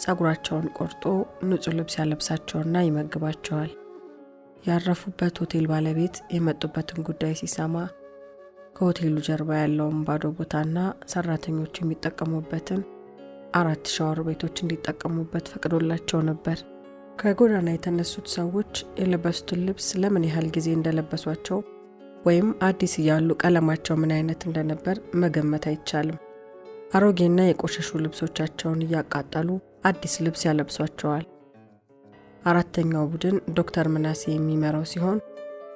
ጸጉራቸውን ቆርጦ ንጹህ ልብስ ያለብሳቸውና ይመግባቸዋል። ያረፉበት ሆቴል ባለቤት የመጡበትን ጉዳይ ሲሰማ ከሆቴሉ ጀርባ ያለውን ባዶ ቦታና ሰራተኞች የሚጠቀሙበትን 4 ሻወር ቤቶች እንዲጠቀሙበት ፈቅዶላቸው ነበር። ከጎዳና የተነሱት ሰዎች የለበሱትን ልብስ ለምን ያህል ጊዜ እንደለበሷቸው ወይም አዲስ እያሉ ቀለማቸው ምን አይነት እንደነበር መገመት አይቻልም። አሮጌና የቆሸሹ ልብሶቻቸውን እያቃጠሉ አዲስ ልብስ ያለብሷቸዋል። አራተኛው ቡድን ዶክተር ምናሴ የሚመራው ሲሆን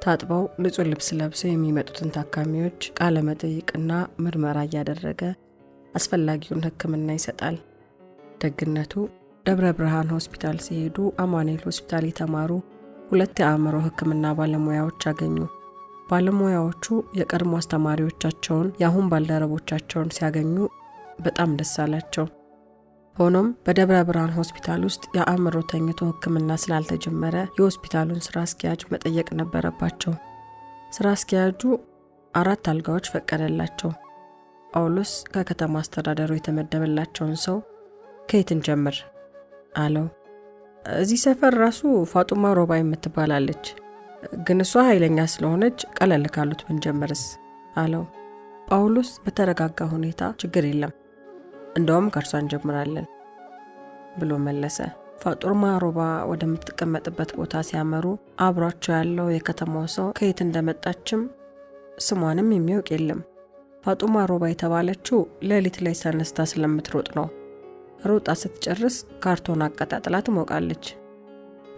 ታጥበው ንጹህ ልብስ ለብሰው የሚመጡትን ታካሚዎች ቃለ መጠይቅና ምርመራ እያደረገ አስፈላጊውን ሕክምና ይሰጣል። ደግነቱ ደብረ ብርሃን ሆስፒታል ሲሄዱ አማኑኤል ሆስፒታል የተማሩ 2 የአእምሮ ሕክምና ባለሙያዎች አገኙ። ባለሙያዎቹ የቀድሞ አስተማሪዎቻቸውን የአሁን ባልደረቦቻቸውን ሲያገኙ በጣም ደስ አላቸው። ሆኖም በደብረ ብርሃን ሆስፒታል ውስጥ የአእምሮ ተኝቶ ሕክምና ስላልተጀመረ የሆስፒታሉን ስራ አስኪያጅ መጠየቅ ነበረባቸው። ስራ አስኪያጁ 4 አልጋዎች ፈቀደላቸው። ጳውሎስ ከከተማ አስተዳደሩ የተመደበላቸውን ሰው ከየት እንጀምር አለው። እዚህ ሰፈር ራሱ ፋጡማ ሮባ የምትባላለች፣ ግን እሷ ኃይለኛ ስለሆነች ቀለል ካሉት ብንጀምርስ አለው። ጳውሎስ በተረጋጋ ሁኔታ ችግር የለም እንደውም ከርሷ እንጀምራለን ብሎ መለሰ። ፋጡማ ሮባ ወደምትቀመጥበት ቦታ ሲያመሩ አብሯቸው ያለው የከተማው ሰው ከየት እንደመጣችም ስሟንም የሚያውቅ የለም። ፋጡማ ሮባ የተባለችው ሌሊት ላይ ተነስታ ስለምትሮጥ ነው። ሮጣ ስትጨርስ ካርቶን አቀጣጥላ ትሞቃለች።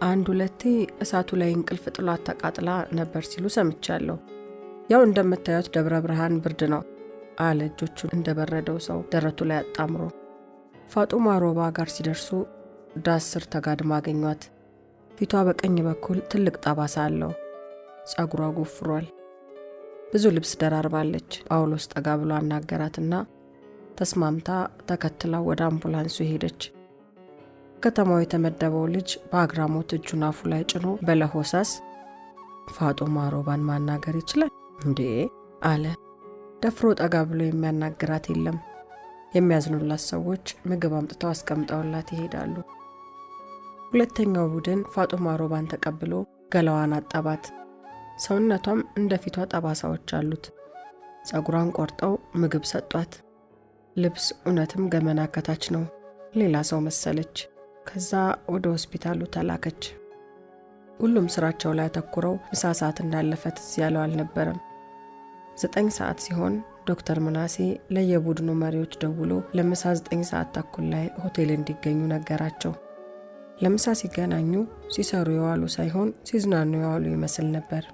1-2 እሳቱ ላይ እንቅልፍ ጥሏት ተቃጥላ ነበር ሲሉ ሰምቻለሁ። ያው እንደምታዩት ደብረ ብርሃን ብርድ ነው አለ እጆቹን እንደበረደው ሰው ደረቱ ላይ አጣምሮ። ፋጡማ ሮባ ጋር ሲደርሱ ዳስ ስር ተጋድማ አገኟት። ፊቷ በቀኝ በኩል ትልቅ ጠባሳ አለው። ጸጉሯ ጎፍሯል። ብዙ ልብስ ደራርባለች። ጳውሎስ ጠጋ ብሎ አናገራትና ተስማምታ ተከትላ ወደ አምቡላንሱ ሄደች። ከተማው የተመደበው ልጅ በአግራሞት እጁን አፉ ላይ ጭኖ በለሆሳስ ፋጡማ ሮባን ማናገር ይችላል እንዴ አለ። ደፍሮ ጠጋ ብሎ የሚያናግራት የለም። የሚያዝኑላት ሰዎች ምግብ አምጥተው አስቀምጠውላት ይሄዳሉ። ሁለተኛው ቡድን ፋጡማ ሮባን ተቀብሎ ገላዋን አጠባት። ሰውነቷም እንደፊቷ ጠባሳዎች አሉት። ጸጉሯን ቆርጠው ምግብ ሰጧት። ልብስ እውነትም ገመና ከታች ነው። ሌላ ሰው መሰለች። ከዛ ወደ ሆስፒታሉ ተላከች። ሁሉም ስራቸው ላይ አተኩረው ምሳ ሰዓት እንዳለፈ ትዝ ያለው አልነበረም። 9 ሰዓት ሲሆን ዶክተር ምናሴ ለየቡድኑ መሪዎች ደውሎ ለምሳ 9 ሰዓት ተኩል ላይ ሆቴል እንዲገኙ ነገራቸው። ለምሳ ሲገናኙ ሲሰሩ የዋሉ ሳይሆን ሲዝናኑ የዋሉ ይመስል ነበር።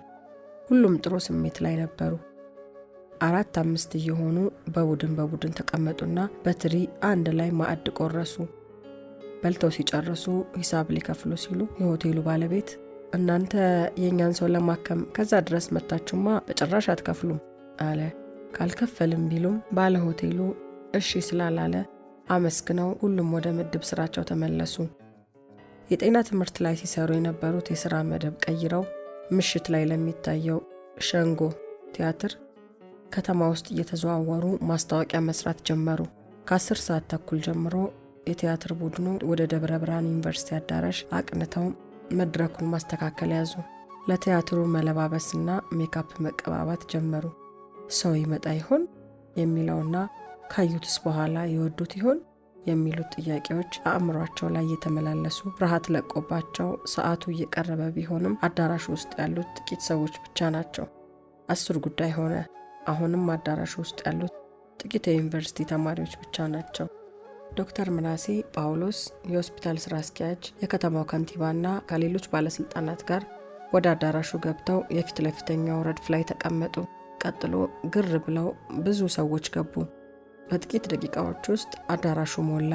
ሁሉም ጥሩ ስሜት ላይ ነበሩ። 4-5 እየሆኑ በቡድን ተቀመጡና በትሪ አንድ ላይ ማዕድ ቆረሱ። በልተው ሲጨርሱ ሂሳብ ሊከፍሉ ሲሉ የሆቴሉ ባለቤት እናንተ የኛን ሰው ለማከም ከዛ ድረስ መጣችሁማ በጭራሽ አትከፍሉም አለ። ካልከፈልም ቢሉም ባለ ሆቴሉ እሺ ስላላለ አመስግነው ሁሉም ወደ ምድብ ስራቸው ተመለሱ። የጤና ትምህርት ላይ ሲሰሩ የነበሩት የሥራ መደብ ቀይረው ምሽት ላይ ለሚታየው ሸንጎ ቲያትር ከተማ ውስጥ እየተዘዋወሩ ማስታወቂያ መስራት ጀመሩ። ከ10 ሰዓት ተኩል ጀምሮ የቲያትር ቡድኑ ወደ ደብረ ብርሃን ዩኒቨርሲቲ አዳራሽ አቅንተው መድረኩን ማስተካከል ያዙ። ለቲያትሩ መለባበስና ሜካፕ መቀባባት ጀመሩ። ሰው ይመጣ ይሆን የሚለውና ካዩትስ በኋላ ይወዱት ይሆን የሚሉት ጥያቄዎች አእምሯቸው ላይ እየተመላለሱ ፍርሃት ለቆባቸው ሰዓቱ እየቀረበ ቢሆንም አዳራሹ ውስጥ ያሉት ጥቂት ሰዎች ብቻ ናቸው። 10 ጉዳይ ሆነ። አሁንም አዳራሹ ውስጥ ያሉት ጥቂት የዩኒቨርሲቲ ተማሪዎች ብቻ ናቸው። ዶክተር ምናሴ ጳውሎስ የሆስፒታል ስራ አስኪያጅ፣ የከተማው ከንቲባና ከሌሎች ባለስልጣናት ጋር ወደ አዳራሹ ገብተው የፊት ለፊተኛው ረድፍ ላይ ተቀመጡ። ቀጥሎ ግር ብለው ብዙ ሰዎች ገቡ። በጥቂት ደቂቃዎች ውስጥ አዳራሹ ሞላ።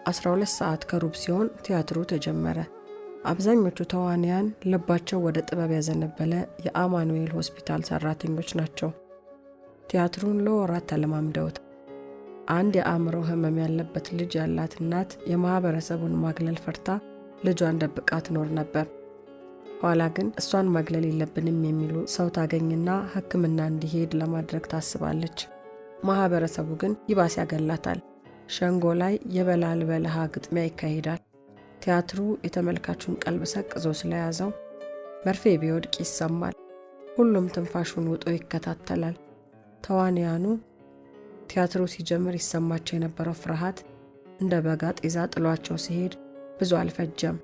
12 ሰዓት ከሩብ ሲሆን ቲያትሩ ተጀመረ። አብዛኞቹ ተዋንያን ልባቸው ወደ ጥበብ ያዘነበለ የአማኑኤል ሆስፒታል ሰራተኞች ናቸው። ቲያትሩን ለወራት ተለማምደውት አንድ የአእምሮ ህመም ያለበት ልጅ ያላት እናት የማህበረሰቡን ማግለል ፈርታ ልጇን ደብቃ ትኖር ነበር። ኋላ ግን እሷን ማግለል የለብንም የሚሉ ሰው ታገኝና ሕክምና እንዲሄድ ለማድረግ ታስባለች። ማህበረሰቡ ግን ይባስ ያገላታል። ሸንጎ ላይ የበላል በለሃ ግጥሚያ ይካሄዳል። ቲያትሩ የተመልካቹን ቀልብ ሰቅዞ ስለያዘው መርፌ ቢወድቅ ይሰማል። ሁሉም ትንፋሹን ውጦ ይከታተላል። ተዋንያኑ ቲያትሩ ሲጀምር ይሰማቸው የነበረው ፍርሃት እንደ በጋ ጤዛ ጥሏቸው ሲሄድ ብዙ አልፈጀም።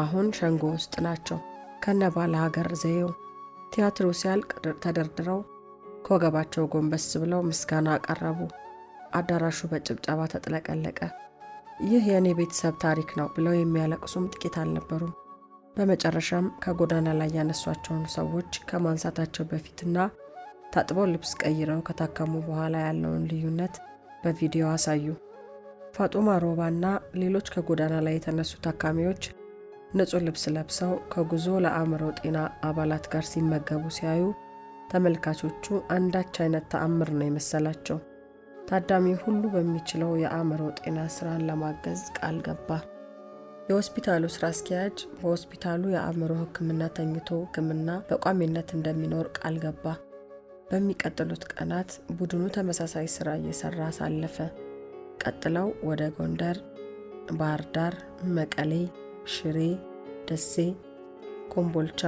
አሁን ሸንጎ ውስጥ ናቸው ከነባለ ሀገር ዘየው። ቲያትሩ ሲያልቅ ተደርድረው ከወገባቸው ጎንበስ ብለው ምስጋና አቀረቡ። አዳራሹ በጭብጨባ ተጥለቀለቀ። ይህ የኔ ቤተሰብ ታሪክ ነው ብለው የሚያለቅሱም ጥቂት አልነበሩም። በመጨረሻም ከጎዳና ላይ ያነሷቸውን ሰዎች ከማንሳታቸው በፊትና ታጥበው ልብስ ቀይረው ከታከሙ በኋላ ያለውን ልዩነት በቪዲዮ አሳዩ። ፋጡማ ሮባና ሌሎች ከጎዳና ላይ የተነሱ ታካሚዎች ንጹህ ልብስ ለብሰው ከጉዞ ለአእምሮ ጤና አባላት ጋር ሲመገቡ ሲያዩ ተመልካቾቹ አንዳች አይነት ተአምር ነው የመሰላቸው። ታዳሚ ሁሉ በሚችለው የአእምሮ ጤና ስራን ለማገዝ ቃል ገባ። የሆስፒታሉ ስራ አስኪያጅ በሆስፒታሉ የአእምሮ ሕክምና ተኝቶ ሕክምና በቋሚነት እንደሚኖር ቃል ገባ። በሚቀጥሉት ቀናት ቡድኑ ተመሳሳይ ስራ እየሰራ ሳለፈ። ቀጥለው ወደ ጎንደር፣ ባህር ዳር፣ መቀሌ፣ ሽሬ፣ ደሴ፣ ኮምቦልቻ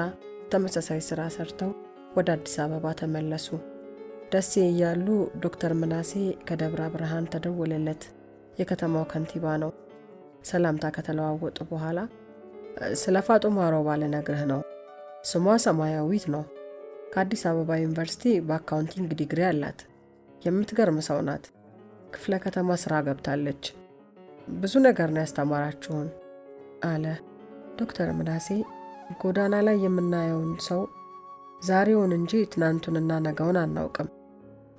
ተመሳሳይ ስራ ሰርተው ወደ አዲስ አበባ ተመለሱ። ደሴ እያሉ ዶክተር ምናሴ ከደብረ ብርሃን ተደወለለት። የከተማው ከንቲባ ነው። ሰላምታ ከተለዋወጡ በኋላ ስለ ፋጡማ ሮባ ልነግርህ ነው። ስሟ ሰማያዊት ነው። ከአዲስ አበባ ዩኒቨርሲቲ በአካውንቲንግ ዲግሪ አላት። የምትገርም ሰው ናት። ክፍለ ከተማ ስራ ገብታለች። ብዙ ነገር ነው ያስተማራችሁን አለ። ዶክተር ምናሴ ጎዳና ላይ የምናየውን ሰው ዛሬውን እንጂ ትናንቱንና ነገውን አናውቅም።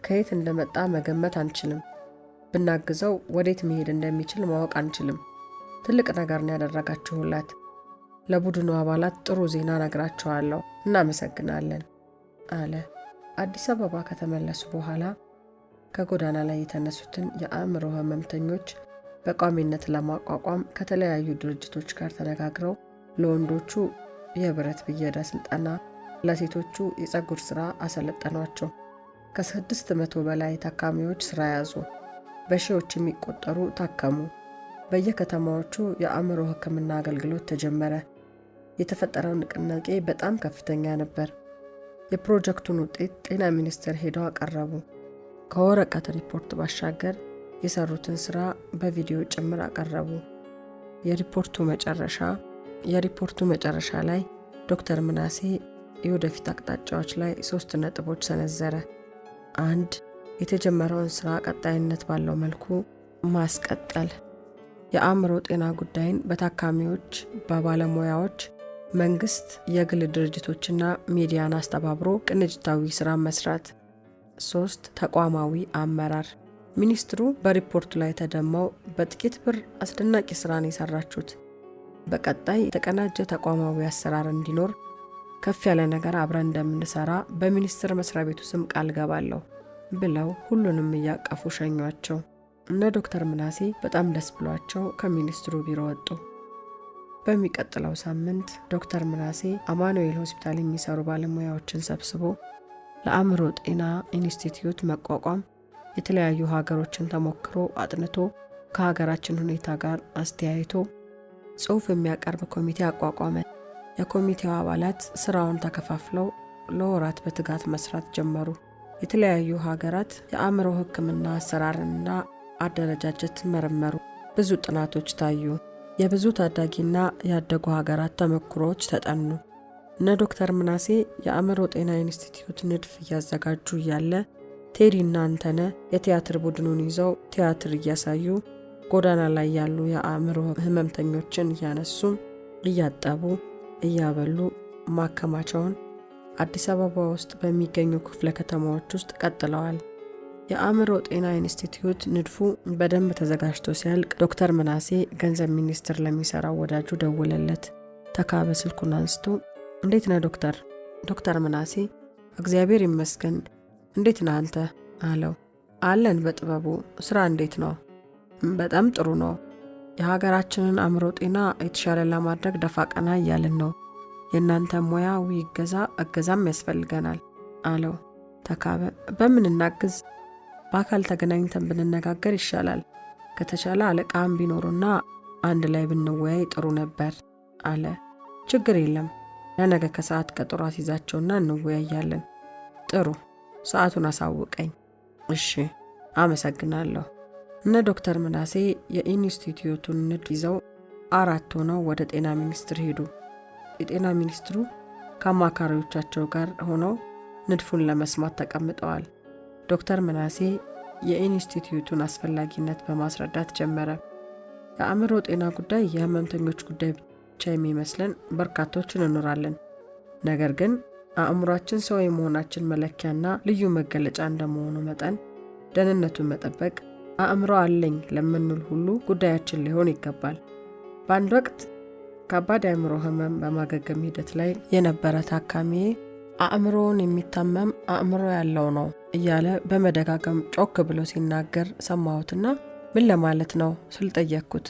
ከየት እንደመጣ መገመት አንችልም። ብናግዘው ወዴት መሄድ እንደሚችል ማወቅ አንችልም። ትልቅ ነገር ነው ያደረጋችሁላት። ለቡድኑ አባላት ጥሩ ዜና ነግራቸዋለሁ። እናመሰግናለን አለ። አዲስ አበባ ከተመለሱ በኋላ ከጎዳና ላይ የተነሱትን የአእምሮ ህመምተኞች በቋሚነት ለማቋቋም ከተለያዩ ድርጅቶች ጋር ተነጋግረው ለወንዶቹ የብረት ብየዳ ስልጠና፣ ለሴቶቹ የፀጉር ስራ አሰለጠኗቸው። ከ600 በላይ ታካሚዎች ስራ ያዙ። በሺዎች የሚቆጠሩ ታከሙ። በየከተማዎቹ የአእምሮ ሕክምና አገልግሎት ተጀመረ። የተፈጠረው ንቅናቄ በጣም ከፍተኛ ነበር። የፕሮጀክቱን ውጤት ጤና ሚኒስቴር ሄደው አቀረቡ። ከወረቀት ሪፖርት ባሻገር የሰሩትን ስራ በቪዲዮ ጭምር አቀረቡ። የሪፖርቱ መጨረሻ ላይ ዶክተር ምናሴ የወደፊት አቅጣጫዎች ላይ 3 ነጥቦች ሰነዘረ። 1. የተጀመረውን ስራ ቀጣይነት ባለው መልኩ ማስቀጠል። የአእምሮ ጤና ጉዳይን በታካሚዎች፣ በባለሙያዎች፣ መንግስት፣ የግል ድርጅቶችና ሚዲያን አስተባብሮ ቅንጅታዊ ስራ መስራት። 3. ተቋማዊ አመራር። ሚኒስትሩ በሪፖርቱ ላይ ተደመው በጥቂት ብር አስደናቂ ስራን የሰራችሁት፣ በቀጣይ የተቀናጀ ተቋማዊ አሰራር እንዲኖር ከፍ ያለ ነገር አብረን እንደምንሰራ በሚኒስትር መስሪያ ቤቱ ስም ቃል ገባለሁ ብለው ሁሉንም እያቀፉ ሸኟቸው። እነ ዶክተር ምናሴ በጣም ደስ ብሏቸው ከሚኒስትሩ ቢሮ ወጡ። በሚቀጥለው ሳምንት ዶክተር ምናሴ አማኑኤል ሆስፒታል የሚሰሩ ባለሙያዎችን ሰብስቦ ለአእምሮ ጤና ኢንስቲትዩት መቋቋም የተለያዩ ሀገሮችን ተሞክሮ አጥንቶ ከሀገራችን ሁኔታ ጋር አስተያይቶ ጽሑፍ የሚያቀርብ ኮሚቴ አቋቋመ። የኮሚቴው አባላት ስራውን ተከፋፍለው ለወራት በትጋት መስራት ጀመሩ። የተለያዩ ሀገራት የአእምሮ ሕክምና አሰራርና አደረጃጀት መረመሩ። ብዙ ጥናቶች ታዩ። የብዙ ታዳጊና ያደጉ ሀገራት ተሞክሮዎች ተጠኑ። እነ ዶክተር ምናሴ የአእምሮ ጤና ኢንስቲትዩት ንድፍ እያዘጋጁ እያለ ቴዲና አንተነህ የቲያትር ቡድኑን ይዘው ቲያትር እያሳዩ ጎዳና ላይ ያሉ የአእምሮ ህመምተኞችን እያነሱ እያጠቡ እያበሉ ማከማቸውን አዲስ አበባ ውስጥ በሚገኙ ክፍለ ከተማዎች ውስጥ ቀጥለዋል። የአእምሮ ጤና ኢንስቲትዩት ንድፉ በደንብ ተዘጋጅቶ ሲያልቅ ዶክተር ምናሴ ገንዘብ ሚኒስቴር ለሚሰራው ወዳጁ ደወለለት። ተካበ ስልኩን አንስቶ እንዴት ነህ ዶክተር? ዶክተር ምናሴ እግዚአብሔር ይመስገን፣ እንዴት ነህ አንተ አለው። አለን በጥበቡ። ስራ እንዴት ነው? በጣም ጥሩ ነው። የሀገራችንን አእምሮ ጤና የተሻለ ለማድረግ ደፋ ቀና እያልን ነው። የእናንተ ሙያዊ እገዛም ያስፈልገናል አለው። ተካበ በምን እናግዝ? በአካል ተገናኝተን ብንነጋገር ይሻላል። ከተቻለ አለቃም ቢኖሩና አንድ ላይ ብንወያይ ጥሩ ነበር አለ። ችግር የለም፣ ለነገ ከሰዓት ቀጠሮ አስይዛቸውና እንወያያለን። ጥሩ፣ ሰዓቱን አሳውቀኝ። እሺ፣ አመሰግናለሁ። እነ ዶክተር ምናሴ የኢንስቲትዩቱን ንድፍ ይዘው 4 ሆነው ወደ ጤና ሚኒስቴር ሄዱ። የጤና ሚኒስትሩ ከአማካሪዎቻቸው ጋር ሆነው ንድፉን ለመስማት ተቀምጠዋል። ዶክተር ምናሴ የኢንስቲትዩቱን አስፈላጊነት በማስረዳት ጀመረ። የአእምሮ ጤና ጉዳይ የህመምተኞች ጉዳይ ብቻ የሚመስለን በርካቶችን እንኖራለን። ነገር ግን አእምሯችን ሰው የመሆናችን መለኪያና ልዩ መገለጫ እንደመሆኑ መጠን ደህንነቱን መጠበቅ አእምሮ አለኝ ለምንል ሁሉ ጉዳያችን ሊሆን ይገባል። በአንድ ወቅት ከባድ የአእምሮ ህመም በማገገም ሂደት ላይ የነበረ ታካሚዬ አእምሮውን የሚታመም አእምሮ ያለው ነው እያለ በመደጋገም ጮክ ብሎ ሲናገር ሰማሁትና ምን ለማለት ነው ስል ጠየቅኩት።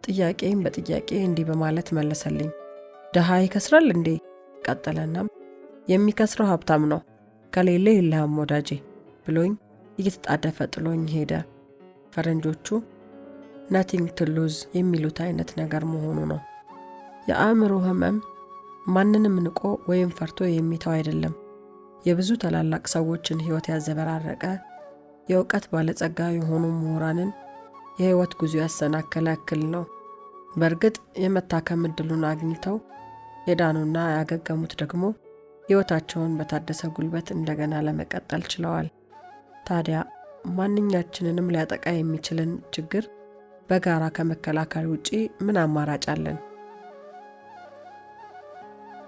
ጥያቄም በጥያቄ እንዲህ በማለት መለሰልኝ። ደሃ ይከስራል እንዴ? ቀጠለናም የሚከስረው ሀብታም ነው፣ ከሌለ የለህም ወዳጄ ብሎኝ እየተጣደፈ ጥሎኝ ሄደ። ፈረንጆቹ ናቲንግ ቱ ሉዝ የሚሉት አይነት ነገር መሆኑ ነው። የአእምሮ ህመም ማንንም ንቆ ወይም ፈርቶ የሚተው አይደለም። የብዙ ታላላቅ ሰዎችን ህይወት ያዘበራረቀ፣ የእውቀት ባለጸጋ የሆኑ ምሁራንን የህይወት ጉዞ ያሰናከለ እክል ነው። በእርግጥ የመታከም እድሉን አግኝተው የዳኑና ያገገሙት ደግሞ ህይወታቸውን በታደሰ ጉልበት እንደገና ለመቀጠል ችለዋል። ታዲያ ማንኛችንንም ሊያጠቃ የሚችልን ችግር በጋራ ከመከላከል ውጪ ምን አማራጭ አለን?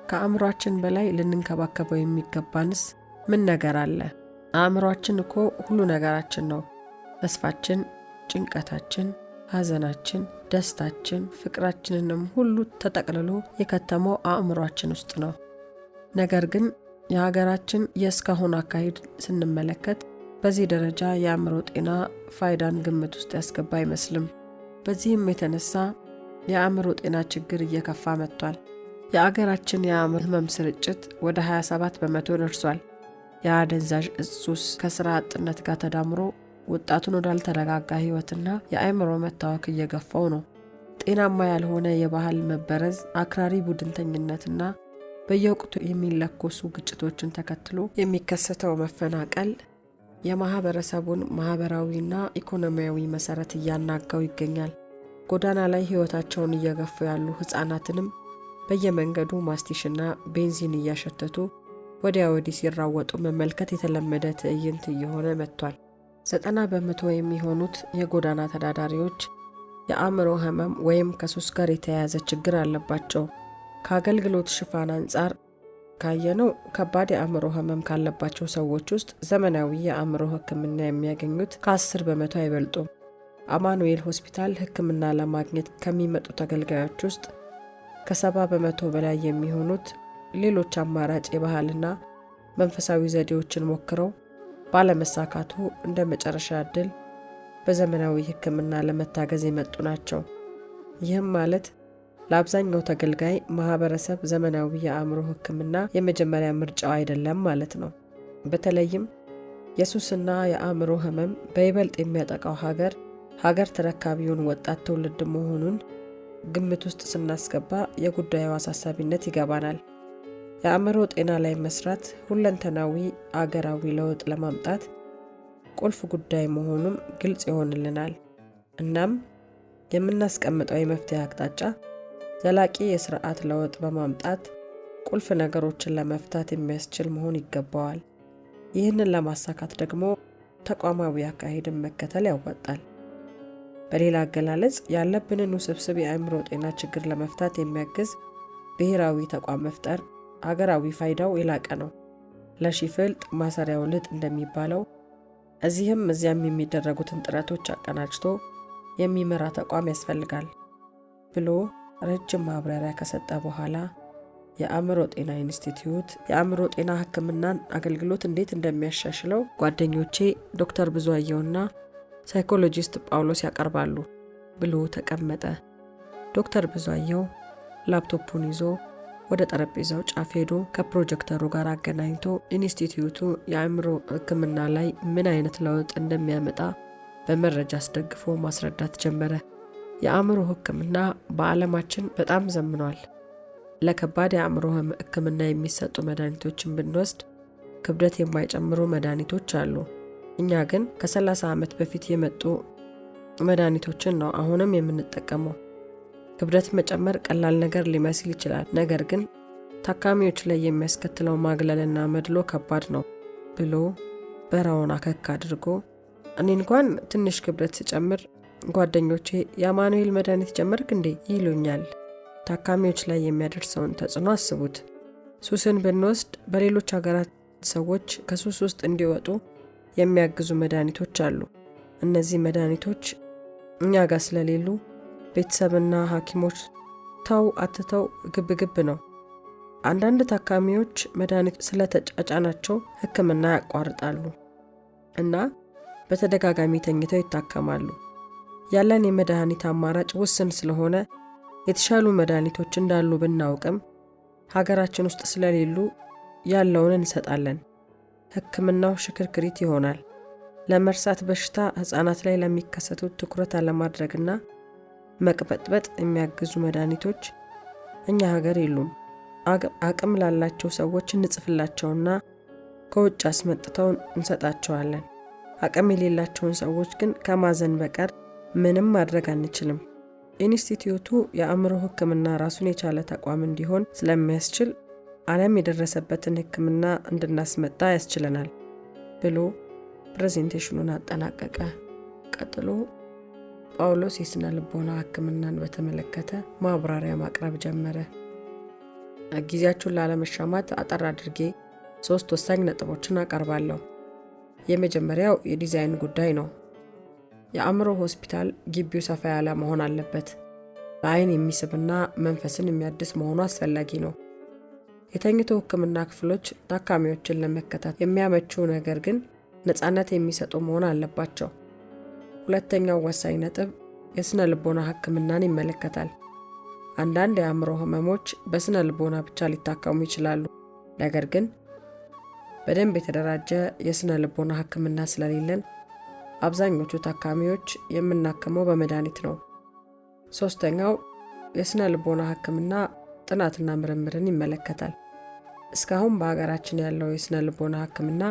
ከአእምሯችን በላይ ልንንከባከበው የሚገባንስ ምን ነገር አለ? አእምሯችን እኮ ሁሉ ነገራችን ነው። ተስፋችን፣ ጭንቀታችን፣ ሐዘናችን፣ ደስታችን፣ ፍቅራችንንም ሁሉ ተጠቅልሎ የከተመው አእምሯችን ውስጥ ነው። ነገር ግን የሀገራችን የእስካሁን አካሄድ ስንመለከት በዚህ ደረጃ የአእምሮ ጤና ፋይዳን ግምት ውስጥ ያስገባ አይመስልም። በዚህም የተነሳ የአእምሮ ጤና ችግር እየከፋ መጥቷል። የአገራችን የአእምሮ ህመም ስርጭት ወደ 27 በመቶ ደርሷል። የአደንዛዥ እጽ ሱስ ከስራ አጥነት ጋር ተዳምሮ ወጣቱን ወዳልተረጋጋ ህይወትና የአእምሮ መታወክ እየገፋው ነው። ጤናማ ያልሆነ የባህል መበረዝ፣ አክራሪ ቡድንተኝነትና በየወቅቱ የሚለኮሱ ግጭቶችን ተከትሎ የሚከሰተው መፈናቀል የማህበረሰቡን ማህበራዊና ኢኮኖሚያዊ መሰረት እያናጋው ይገኛል። ጎዳና ላይ ህይወታቸውን እየገፉ ያሉ ህፃናትንም በየመንገዱ ማስቲሽና ቤንዚን እያሸተቱ ወዲያ ወዲህ ሲራወጡ መመልከት የተለመደ ትዕይንት እየሆነ መጥቷል። 90 በመቶ የሚሆኑት የጎዳና ተዳዳሪዎች የአእምሮ ህመም ወይም ከሱስ ጋር የተያያዘ ችግር አለባቸው። ከአገልግሎት ሽፋን አንጻር ካየነው ከባድ የአእምሮ ህመም ካለባቸው ሰዎች ውስጥ ዘመናዊ የአእምሮ ህክምና የሚያገኙት ከ10 በመቶ አይበልጡም። አማኑኤል ሆስፒታል ህክምና ለማግኘት ከሚመጡ ተገልጋዮች ውስጥ ከ70 በመቶ በላይ የሚሆኑት ሌሎች አማራጭ የባህልና መንፈሳዊ ዘዴዎችን ሞክረው ባለመሳካቱ እንደ መጨረሻ ዕድል በዘመናዊ ህክምና ለመታገዝ የመጡ ናቸው። ይህም ማለት ለአብዛኛው ተገልጋይ ማህበረሰብ ዘመናዊ የአእምሮ ህክምና የመጀመሪያ ምርጫው አይደለም ማለት ነው። በተለይም የሱስና የአእምሮ ህመም በይበልጥ የሚያጠቃው ሀገር ተረካቢውን ወጣት ትውልድ መሆኑን ግምት ውስጥ ስናስገባ የጉዳዩ አሳሳቢነት ይገባናል። የአእምሮ ጤና ላይ መስራት ሁለንተናዊ አገራዊ ለውጥ ለማምጣት ቁልፍ ጉዳይ መሆኑም ግልጽ ይሆንልናል። እናም የምናስቀምጠው የመፍትሄ አቅጣጫ ዘላቂ የስርዓት ለውጥ በማምጣት ቁልፍ ነገሮችን ለመፍታት የሚያስችል መሆን ይገባዋል። ይህንን ለማሳካት ደግሞ ተቋማዊ አካሄድን መከተል ያዋጣል። በሌላ አገላለጽ ያለብንን ውስብስብ የአእምሮ ጤና ችግር ለመፍታት የሚያግዝ ብሔራዊ ተቋም መፍጠር ሀገራዊ ፋይዳው የላቀ ነው። ለሺፍልጥ ማሰሪያው ልጥ እንደሚባለው እዚህም እዚያም የሚደረጉትን ጥረቶች አቀናጅቶ የሚመራ ተቋም ያስፈልጋል ብሎ ረጅም ማብራሪያ ከሰጠ በኋላ የአእምሮ ጤና ኢንስቲትዩት የአእምሮ ጤና ሕክምናን አገልግሎት እንዴት እንደሚያሻሽለው ጓደኞቼ ዶክተር ብዙአየውና ሳይኮሎጂስት ጳውሎስ ያቀርባሉ ብሎ ተቀመጠ። ዶክተር ብዙአየው ላፕቶፑን ይዞ ወደ ጠረጴዛው ጫፍ ሄዶ ከፕሮጀክተሩ ጋር አገናኝቶ ኢንስቲትዩቱ የአእምሮ ሕክምና ላይ ምን አይነት ለውጥ እንደሚያመጣ በመረጃ አስደግፎ ማስረዳት ጀመረ። የአእምሮ ሕክምና በዓለማችን በጣም ዘምኗል። ለከባድ የአእምሮ ሕክምና የሚሰጡ መድኃኒቶችን ብንወስድ ክብደት የማይጨምሩ መድኃኒቶች አሉ። እኛ ግን ከ30 ዓመት በፊት የመጡ መድኃኒቶችን ነው አሁንም የምንጠቀመው። ክብደት መጨመር ቀላል ነገር ሊመስል ይችላል፣ ነገር ግን ታካሚዎች ላይ የሚያስከትለው ማግለልና መድሎ ከባድ ነው ብሎ በራውን አከክ አድርጎ እኔ እንኳን ትንሽ ክብደት ስጨምር ጓደኞቼ የአማኑኤል መድኃኒት ጀመርክ እንዴ ይሉኛል። ታካሚዎች ላይ የሚያደርሰውን ተጽዕኖ አስቡት። ሱስን ብንወስድ በሌሎች ሀገራት ሰዎች ከሱስ ውስጥ እንዲወጡ የሚያግዙ መድኃኒቶች አሉ። እነዚህ መድኃኒቶች እኛ ጋር ስለሌሉ ቤተሰብና ሐኪሞች ተው አትተው ግብግብ ነው። አንዳንድ ታካሚዎች መድኃኒት ስለተጫጫናቸው ሕክምና ያቋርጣሉ እና በተደጋጋሚ ተኝተው ይታከማሉ። ያለን የመድኃኒት አማራጭ ውስን ስለሆነ የተሻሉ መድኃኒቶች እንዳሉ ብናውቅም ሀገራችን ውስጥ ስለሌሉ ያለውን እንሰጣለን። ሕክምናው ሽክርክሪት ይሆናል። ለመርሳት በሽታ ሕፃናት ላይ ለሚከሰቱት ትኩረት አለማድረግና መቅበጥበጥ የሚያግዙ መድኃኒቶች እኛ ሀገር የሉም። አቅም ላላቸው ሰዎች እንጽፍላቸውና ከውጭ አስመጥተው እንሰጣቸዋለን። አቅም የሌላቸውን ሰዎች ግን ከማዘን በቀር ምንም ማድረግ አንችልም። ኢንስቲትዩቱ የአእምሮ ሕክምና ራሱን የቻለ ተቋም እንዲሆን ስለሚያስችል ዓለም የደረሰበትን ሕክምና እንድናስመጣ ያስችለናል ብሎ ፕሬዘንቴሽኑን አጠናቀቀ። ቀጥሎ ጳውሎስ የስነ ልቦና ሕክምናን በተመለከተ ማብራሪያ ማቅረብ ጀመረ። ጊዜያችሁን ላለመሻማት አጠር አድርጌ 3 ወሳኝ ነጥቦችን አቀርባለሁ። የመጀመሪያው የዲዛይን ጉዳይ ነው። የአእምሮ ሆስፒታል ግቢው ሰፋ ያለ መሆን አለበት። ለዓይን የሚስብና መንፈስን የሚያድስ መሆኑ አስፈላጊ ነው። የተኝቶ ሕክምና ክፍሎች ታካሚዎችን ለመከታተል የሚያመቹ ነገር ግን ነፃነት የሚሰጡ መሆን አለባቸው። ሁለተኛው ወሳኝ ነጥብ የስነ ልቦና ሕክምናን ይመለከታል። አንዳንድ የአእምሮ ህመሞች በስነ ልቦና ብቻ ሊታከሙ ይችላሉ፣ ነገር ግን በደንብ የተደራጀ የስነ ልቦና ሕክምና ስለሌለን አብዛኞቹ ታካሚዎች የምናክመው በመድኃኒት ነው። ሶስተኛው የስነ ልቦና ሕክምና ጥናትና ምርምርን ይመለከታል። እስካሁን በሀገራችን ያለው የስነ ልቦና ሕክምና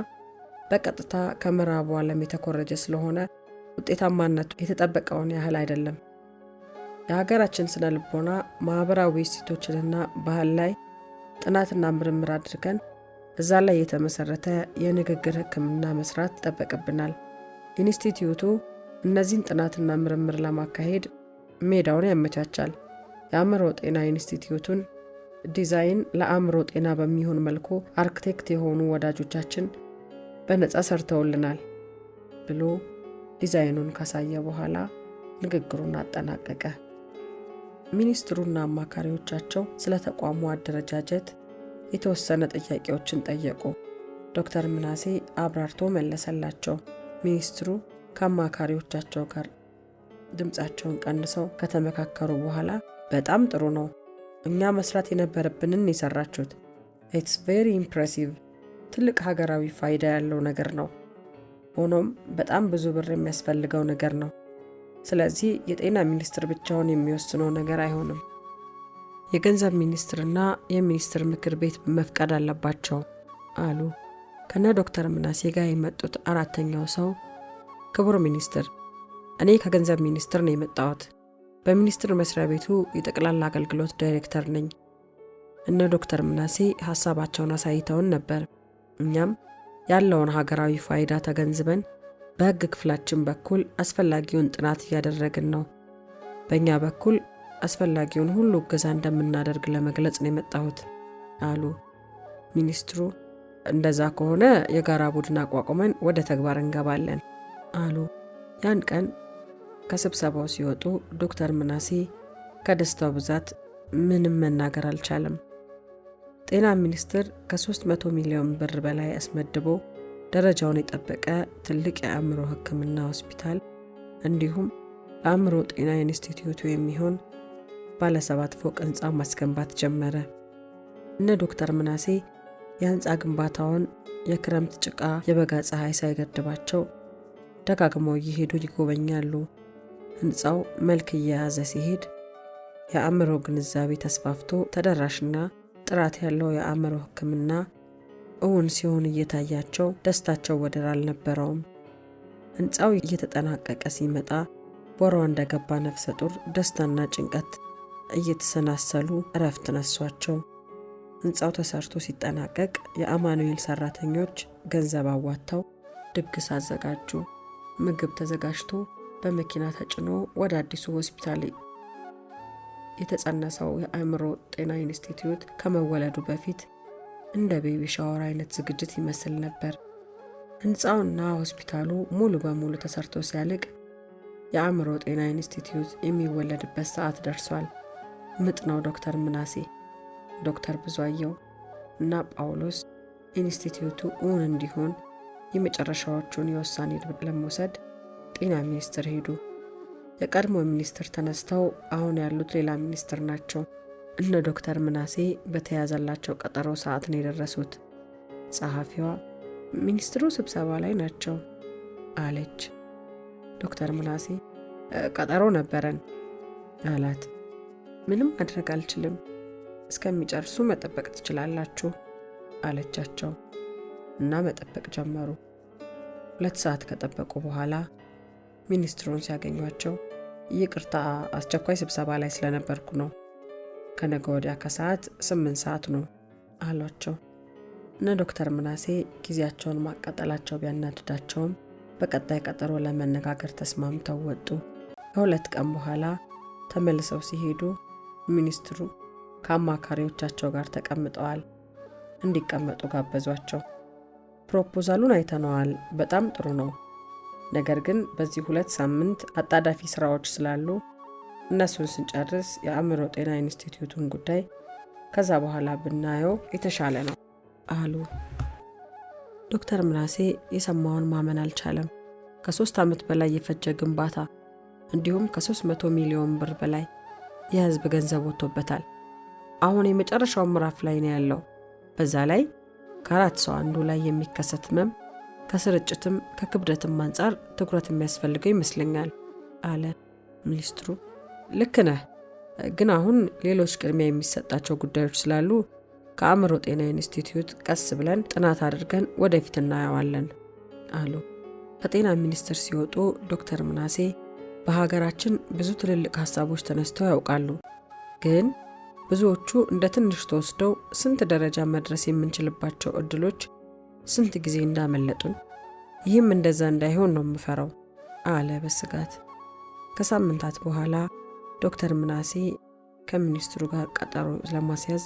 በቀጥታ ከምዕራቡ ዓለም የተኮረጀ ስለሆነ ውጤታማነቱ የተጠበቀውን ያህል አይደለም። የሀገራችን ስነ ልቦና ማህበራዊ እሴቶችንና ባህል ላይ ጥናትና ምርምር አድርገን እዛ ላይ የተመሰረተ የንግግር ሕክምና መስራት ይጠበቅብናል። ኢንስቲትዩቱ እነዚህን ጥናትና ምርምር ለማካሄድ ሜዳውን ያመቻቻል። የአእምሮ ጤና ኢንስቲትዩቱን ዲዛይን ለአእምሮ ጤና በሚሆን መልኩ አርክቴክት የሆኑ ወዳጆቻችን በነፃ ሰርተውልናል ብሎ ዲዛይኑን ካሳየ በኋላ ንግግሩን አጠናቀቀ። ሚኒስትሩና አማካሪዎቻቸው ስለ ተቋሙ አደረጃጀት የተወሰነ ጥያቄዎችን ጠየቁ። ዶክተር ምናሴ አብራርቶ መለሰላቸው። ሚኒስትሩ ከአማካሪዎቻቸው ጋር ድምፃቸውን ቀንሰው ከተመካከሩ በኋላ በጣም ጥሩ ነው፣ እኛ መስራት የነበረብንን የሰራችሁት። ኢትስ ቬሪ ኢምፕሬሲቭ፣ ትልቅ ሀገራዊ ፋይዳ ያለው ነገር ነው። ሆኖም በጣም ብዙ ብር የሚያስፈልገው ነገር ነው። ስለዚህ የጤና ሚኒስትር ብቻውን የሚወስነው ነገር አይሆንም። የገንዘብ ሚኒስትርና የሚኒስትር ምክር ቤት መፍቀድ አለባቸው አሉ ከነ ዶክተር ምናሴ ጋር የመጡት አራተኛው ሰው። ክቡር ሚኒስትር፣ እኔ ከገንዘብ ሚኒስትር ነው የመጣሁት። በሚኒስትር መስሪያ ቤቱ የጠቅላላ አገልግሎት ዳይሬክተር ነኝ። እነ ዶክተር ምናሴ ሐሳባቸውን አሳይተውን ነበር። እኛም ያለውን ሀገራዊ ፋይዳ ተገንዝበን በሕግ ክፍላችን በኩል አስፈላጊውን ጥናት እያደረግን ነው። በእኛ በኩል አስፈላጊውን ሁሉ እገዛ እንደምናደርግ ለመግለጽ ነው የመጣሁት አሉ። ሚኒስትሩ እንደዛ ከሆነ የጋራ ቡድን አቋቁመን ወደ ተግባር እንገባለን አሉ። ያን ቀን ከስብሰባው ሲወጡ ዶክተር ምናሴ ከደስታው ብዛት ምንም መናገር አልቻለም። ጤና ሚኒስቴር ከ300 ሚሊዮን ብር በላይ አስመድቦ ደረጃውን የጠበቀ ትልቅ የአእምሮ ሕክምና ሆስፒታል እንዲሁም ለአእምሮ ጤና ኢንስቲትዩቱ የሚሆን ባለ 7 ፎቅ ህንፃ ማስገንባት ጀመረ። እነ ዶክተር ምናሴ የህንፃ ግንባታውን የክረምት ጭቃ የበጋ ፀሐይ ሳይገድባቸው ደጋግመው እየሄዱ ይጎበኛሉ። ህንፃው መልክ እየያዘ ሲሄድ የአእምሮ ግንዛቤ ተስፋፍቶ ተደራሽና ጥራት ያለው የአእምሮ ሕክምና እውን ሲሆን እየታያቸው ደስታቸው ወደር አልነበረውም። ህንፃው እየተጠናቀቀ ሲመጣ ቦሯ እንደገባ ነፍሰ ጡር ደስታና ጭንቀት እየተሰናሰሉ እረፍት ነሷቸው። ህንፃው ተሰርቶ ሲጠናቀቅ የአማኑኤል ሰራተኞች ገንዘብ አዋጥተው ድግስ አዘጋጁ። ምግብ ተዘጋጅቶ በመኪና ተጭኖ ወደ አዲሱ ሆስፒታል የተጸነሰው የአእምሮ ጤና ኢንስቲትዩት ከመወለዱ በፊት እንደ ቤቢ ሻወር አይነት ዝግጅት ይመስል ነበር። ህንፃውና ሆስፒታሉ ሙሉ በሙሉ ተሰርቶ ሲያልቅ የአእምሮ ጤና ኢንስቲትዩት የሚወለድበት ሰዓት ደርሷል። ምጥ ነው ዶክተር ምናሴ፣ ዶክተር ብዙአየው እና ጳውሎስ ኢንስቲትዩቱ እውን እንዲሆን የመጨረሻዎቹን የውሳኔ ለመውሰድ ጤና ሚኒስትር ሄዱ። የቀድሞ ሚኒስትር ተነስተው አሁን ያሉት ሌላ ሚኒስትር ናቸው። እነ ዶክተር ምናሴ በተያዘላቸው ቀጠሮ ሰዓት ነው የደረሱት። ጸሐፊዋ ሚኒስትሩ ስብሰባ ላይ ናቸው አለች። ዶክተር ምናሴ ቀጠሮ ነበረን አላት። ምንም ማድረግ አልችልም፣ እስከሚጨርሱ መጠበቅ ትችላላችሁ አለቻቸው እና መጠበቅ ጀመሩ። 2 ሰዓት ከጠበቁ በኋላ ሚኒስትሩን ሲያገኟቸው ይቅርታ፣ አስቸኳይ ስብሰባ ላይ ስለነበርኩ ነው፣ ከነገ ወዲያ ከሰዓት 8 ሰዓት ነው አሏቸው። እነ ዶክተር ምናሴ ጊዜያቸውን ማቃጠላቸው ቢያናድዳቸውም በቀጣይ ቀጠሮ ለመነጋገር ተስማምተው ወጡ። ከ2 ቀን በኋላ ተመልሰው ሲሄዱ ሚኒስትሩ ከአማካሪዎቻቸው ጋር ተቀምጠዋል። እንዲቀመጡ ጋበዟቸው። ፕሮፖዛሉን አይተነዋል፣ በጣም ጥሩ ነው። ነገር ግን በዚህ 2 ሳምንት አጣዳፊ ስራዎች ስላሉ እነሱን ስንጨርስ የአእምሮ ጤና ኢንስቲትዩቱን ጉዳይ ከዛ በኋላ ብናየው የተሻለ ነው አሉ። ዶክተር ምናሴ የሰማውን ማመን አልቻለም። ከ3 ዓመት በላይ የፈጀ ግንባታ እንዲሁም ከ300 ሚሊዮን ብር በላይ የህዝብ ገንዘብ ወጥቶበታል። አሁን የመጨረሻው ምዕራፍ ላይ ነው ያለው። በዛ ላይ ከ4 ሰው አንዱ ላይ የሚከሰት ህመም ከስርጭትም ከክብደትም አንጻር ትኩረት የሚያስፈልገው ይመስለኛል አለ ሚኒስትሩ። ልክ ነህ፣ ግን አሁን ሌሎች ቅድሚያ የሚሰጣቸው ጉዳዮች ስላሉ ከአእምሮ ጤና ኢንስቲትዩት ቀስ ብለን ጥናት አድርገን ወደፊት እናየዋለን አሉ። ከጤና ሚኒስቴር ሲወጡ ዶክተር ምናሴ በሀገራችን ብዙ ትልልቅ ሀሳቦች ተነስተው ያውቃሉ፣ ግን ብዙዎቹ እንደ ትንሽ ተወስደው ስንት ደረጃ መድረስ የምንችልባቸው እድሎች ስንት ጊዜ እንዳመለጡን፣ ይህም እንደዛ እንዳይሆን ነው የምፈራው አለ በስጋት። ከሳምንታት በኋላ ዶክተር ምናሴ ከሚኒስትሩ ጋር ቀጠሮ ለማስያዝ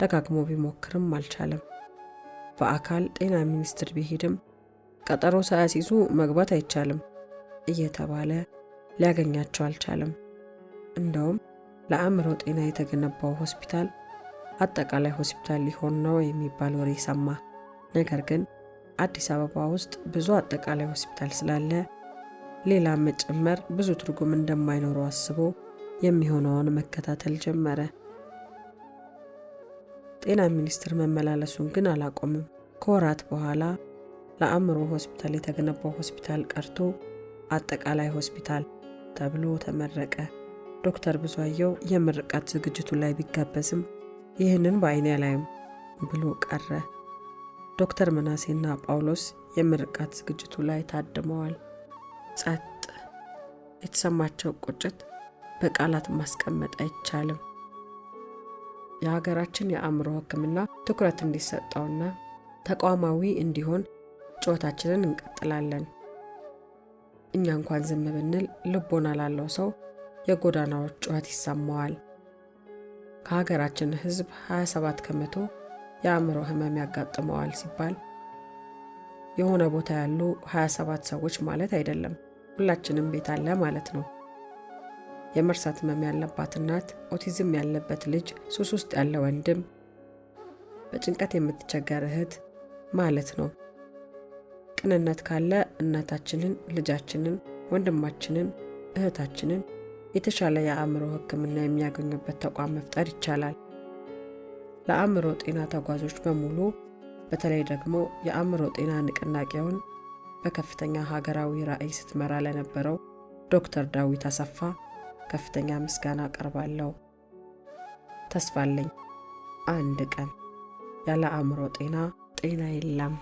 ደጋግሞ ቢሞክርም አልቻለም። በአካል ጤና ሚኒስትር ቢሄድም ቀጠሮ ሳያስይዙ መግባት አይቻልም እየተባለ ሊያገኛቸው አልቻለም። እንደውም ለአእምሮ ጤና የተገነባው ሆስፒታል አጠቃላይ ሆስፒታል ሊሆን ነው የሚባል ወሬ ሰማ። ነገር ግን አዲስ አበባ ውስጥ ብዙ አጠቃላይ ሆስፒታል ስላለ ሌላ መጨመር ብዙ ትርጉም እንደማይኖረው አስቦ የሚሆነውን መከታተል ጀመረ። ጤና ሚኒስትር መመላለሱን ግን አላቆምም። ከወራት በኋላ ለአእምሮ ሆስፒታል የተገነባው ሆስፒታል ቀርቶ አጠቃላይ ሆስፒታል ተብሎ ተመረቀ። ዶክተር ብዙአየሁ የምርቃት ዝግጅቱ ላይ ቢጋበዝም ይህንን በዓይኔ አላይም ብሎ ቀረ። ዶክተር ምናሴና ጳውሎስ የምርቃት ዝግጅቱ ላይ ታድመዋል። ጸጥ። የተሰማቸው ቁጭት በቃላት ማስቀመጥ አይቻልም። የሀገራችን የአእምሮ ሕክምና ትኩረት እንዲሰጠውና ተቋማዊ እንዲሆን ጩኸታችንን እንቀጥላለን። እኛ እንኳን ዝም ብንል ልቦና ላለው ሰው የጎዳናዎች ጩኸት ይሰማዋል። ከሀገራችን ሕዝብ 27 ከመቶ የአእምሮ ህመም ያጋጥመዋል ሲባል የሆነ ቦታ ያሉ 27 ሰዎች ማለት አይደለም፣ ሁላችንም ቤት አለ ማለት ነው። የመርሳት ህመም ያለባት እናት፣ ኦቲዝም ያለበት ልጅ፣ ሱስ ውስጥ ያለ ወንድም፣ በጭንቀት የምትቸገር እህት ማለት ነው። ቅንነት ካለ እናታችንን፣ ልጃችንን፣ ወንድማችንን፣ እህታችንን የተሻለ የአእምሮ ሕክምና የሚያገኙበት ተቋም መፍጠር ይቻላል። ለአእምሮ ጤና ተጓዦች በሙሉ በተለይ ደግሞ የአእምሮ ጤና ንቅናቄውን በከፍተኛ ሀገራዊ ራዕይ ስትመራ ለነበረው ዶክተር ዳዊት አሰፋ ከፍተኛ ምስጋና አቀርባለሁ። ተስፋ አለኝ አንድ ቀን ያለ አእምሮ ጤና የለም።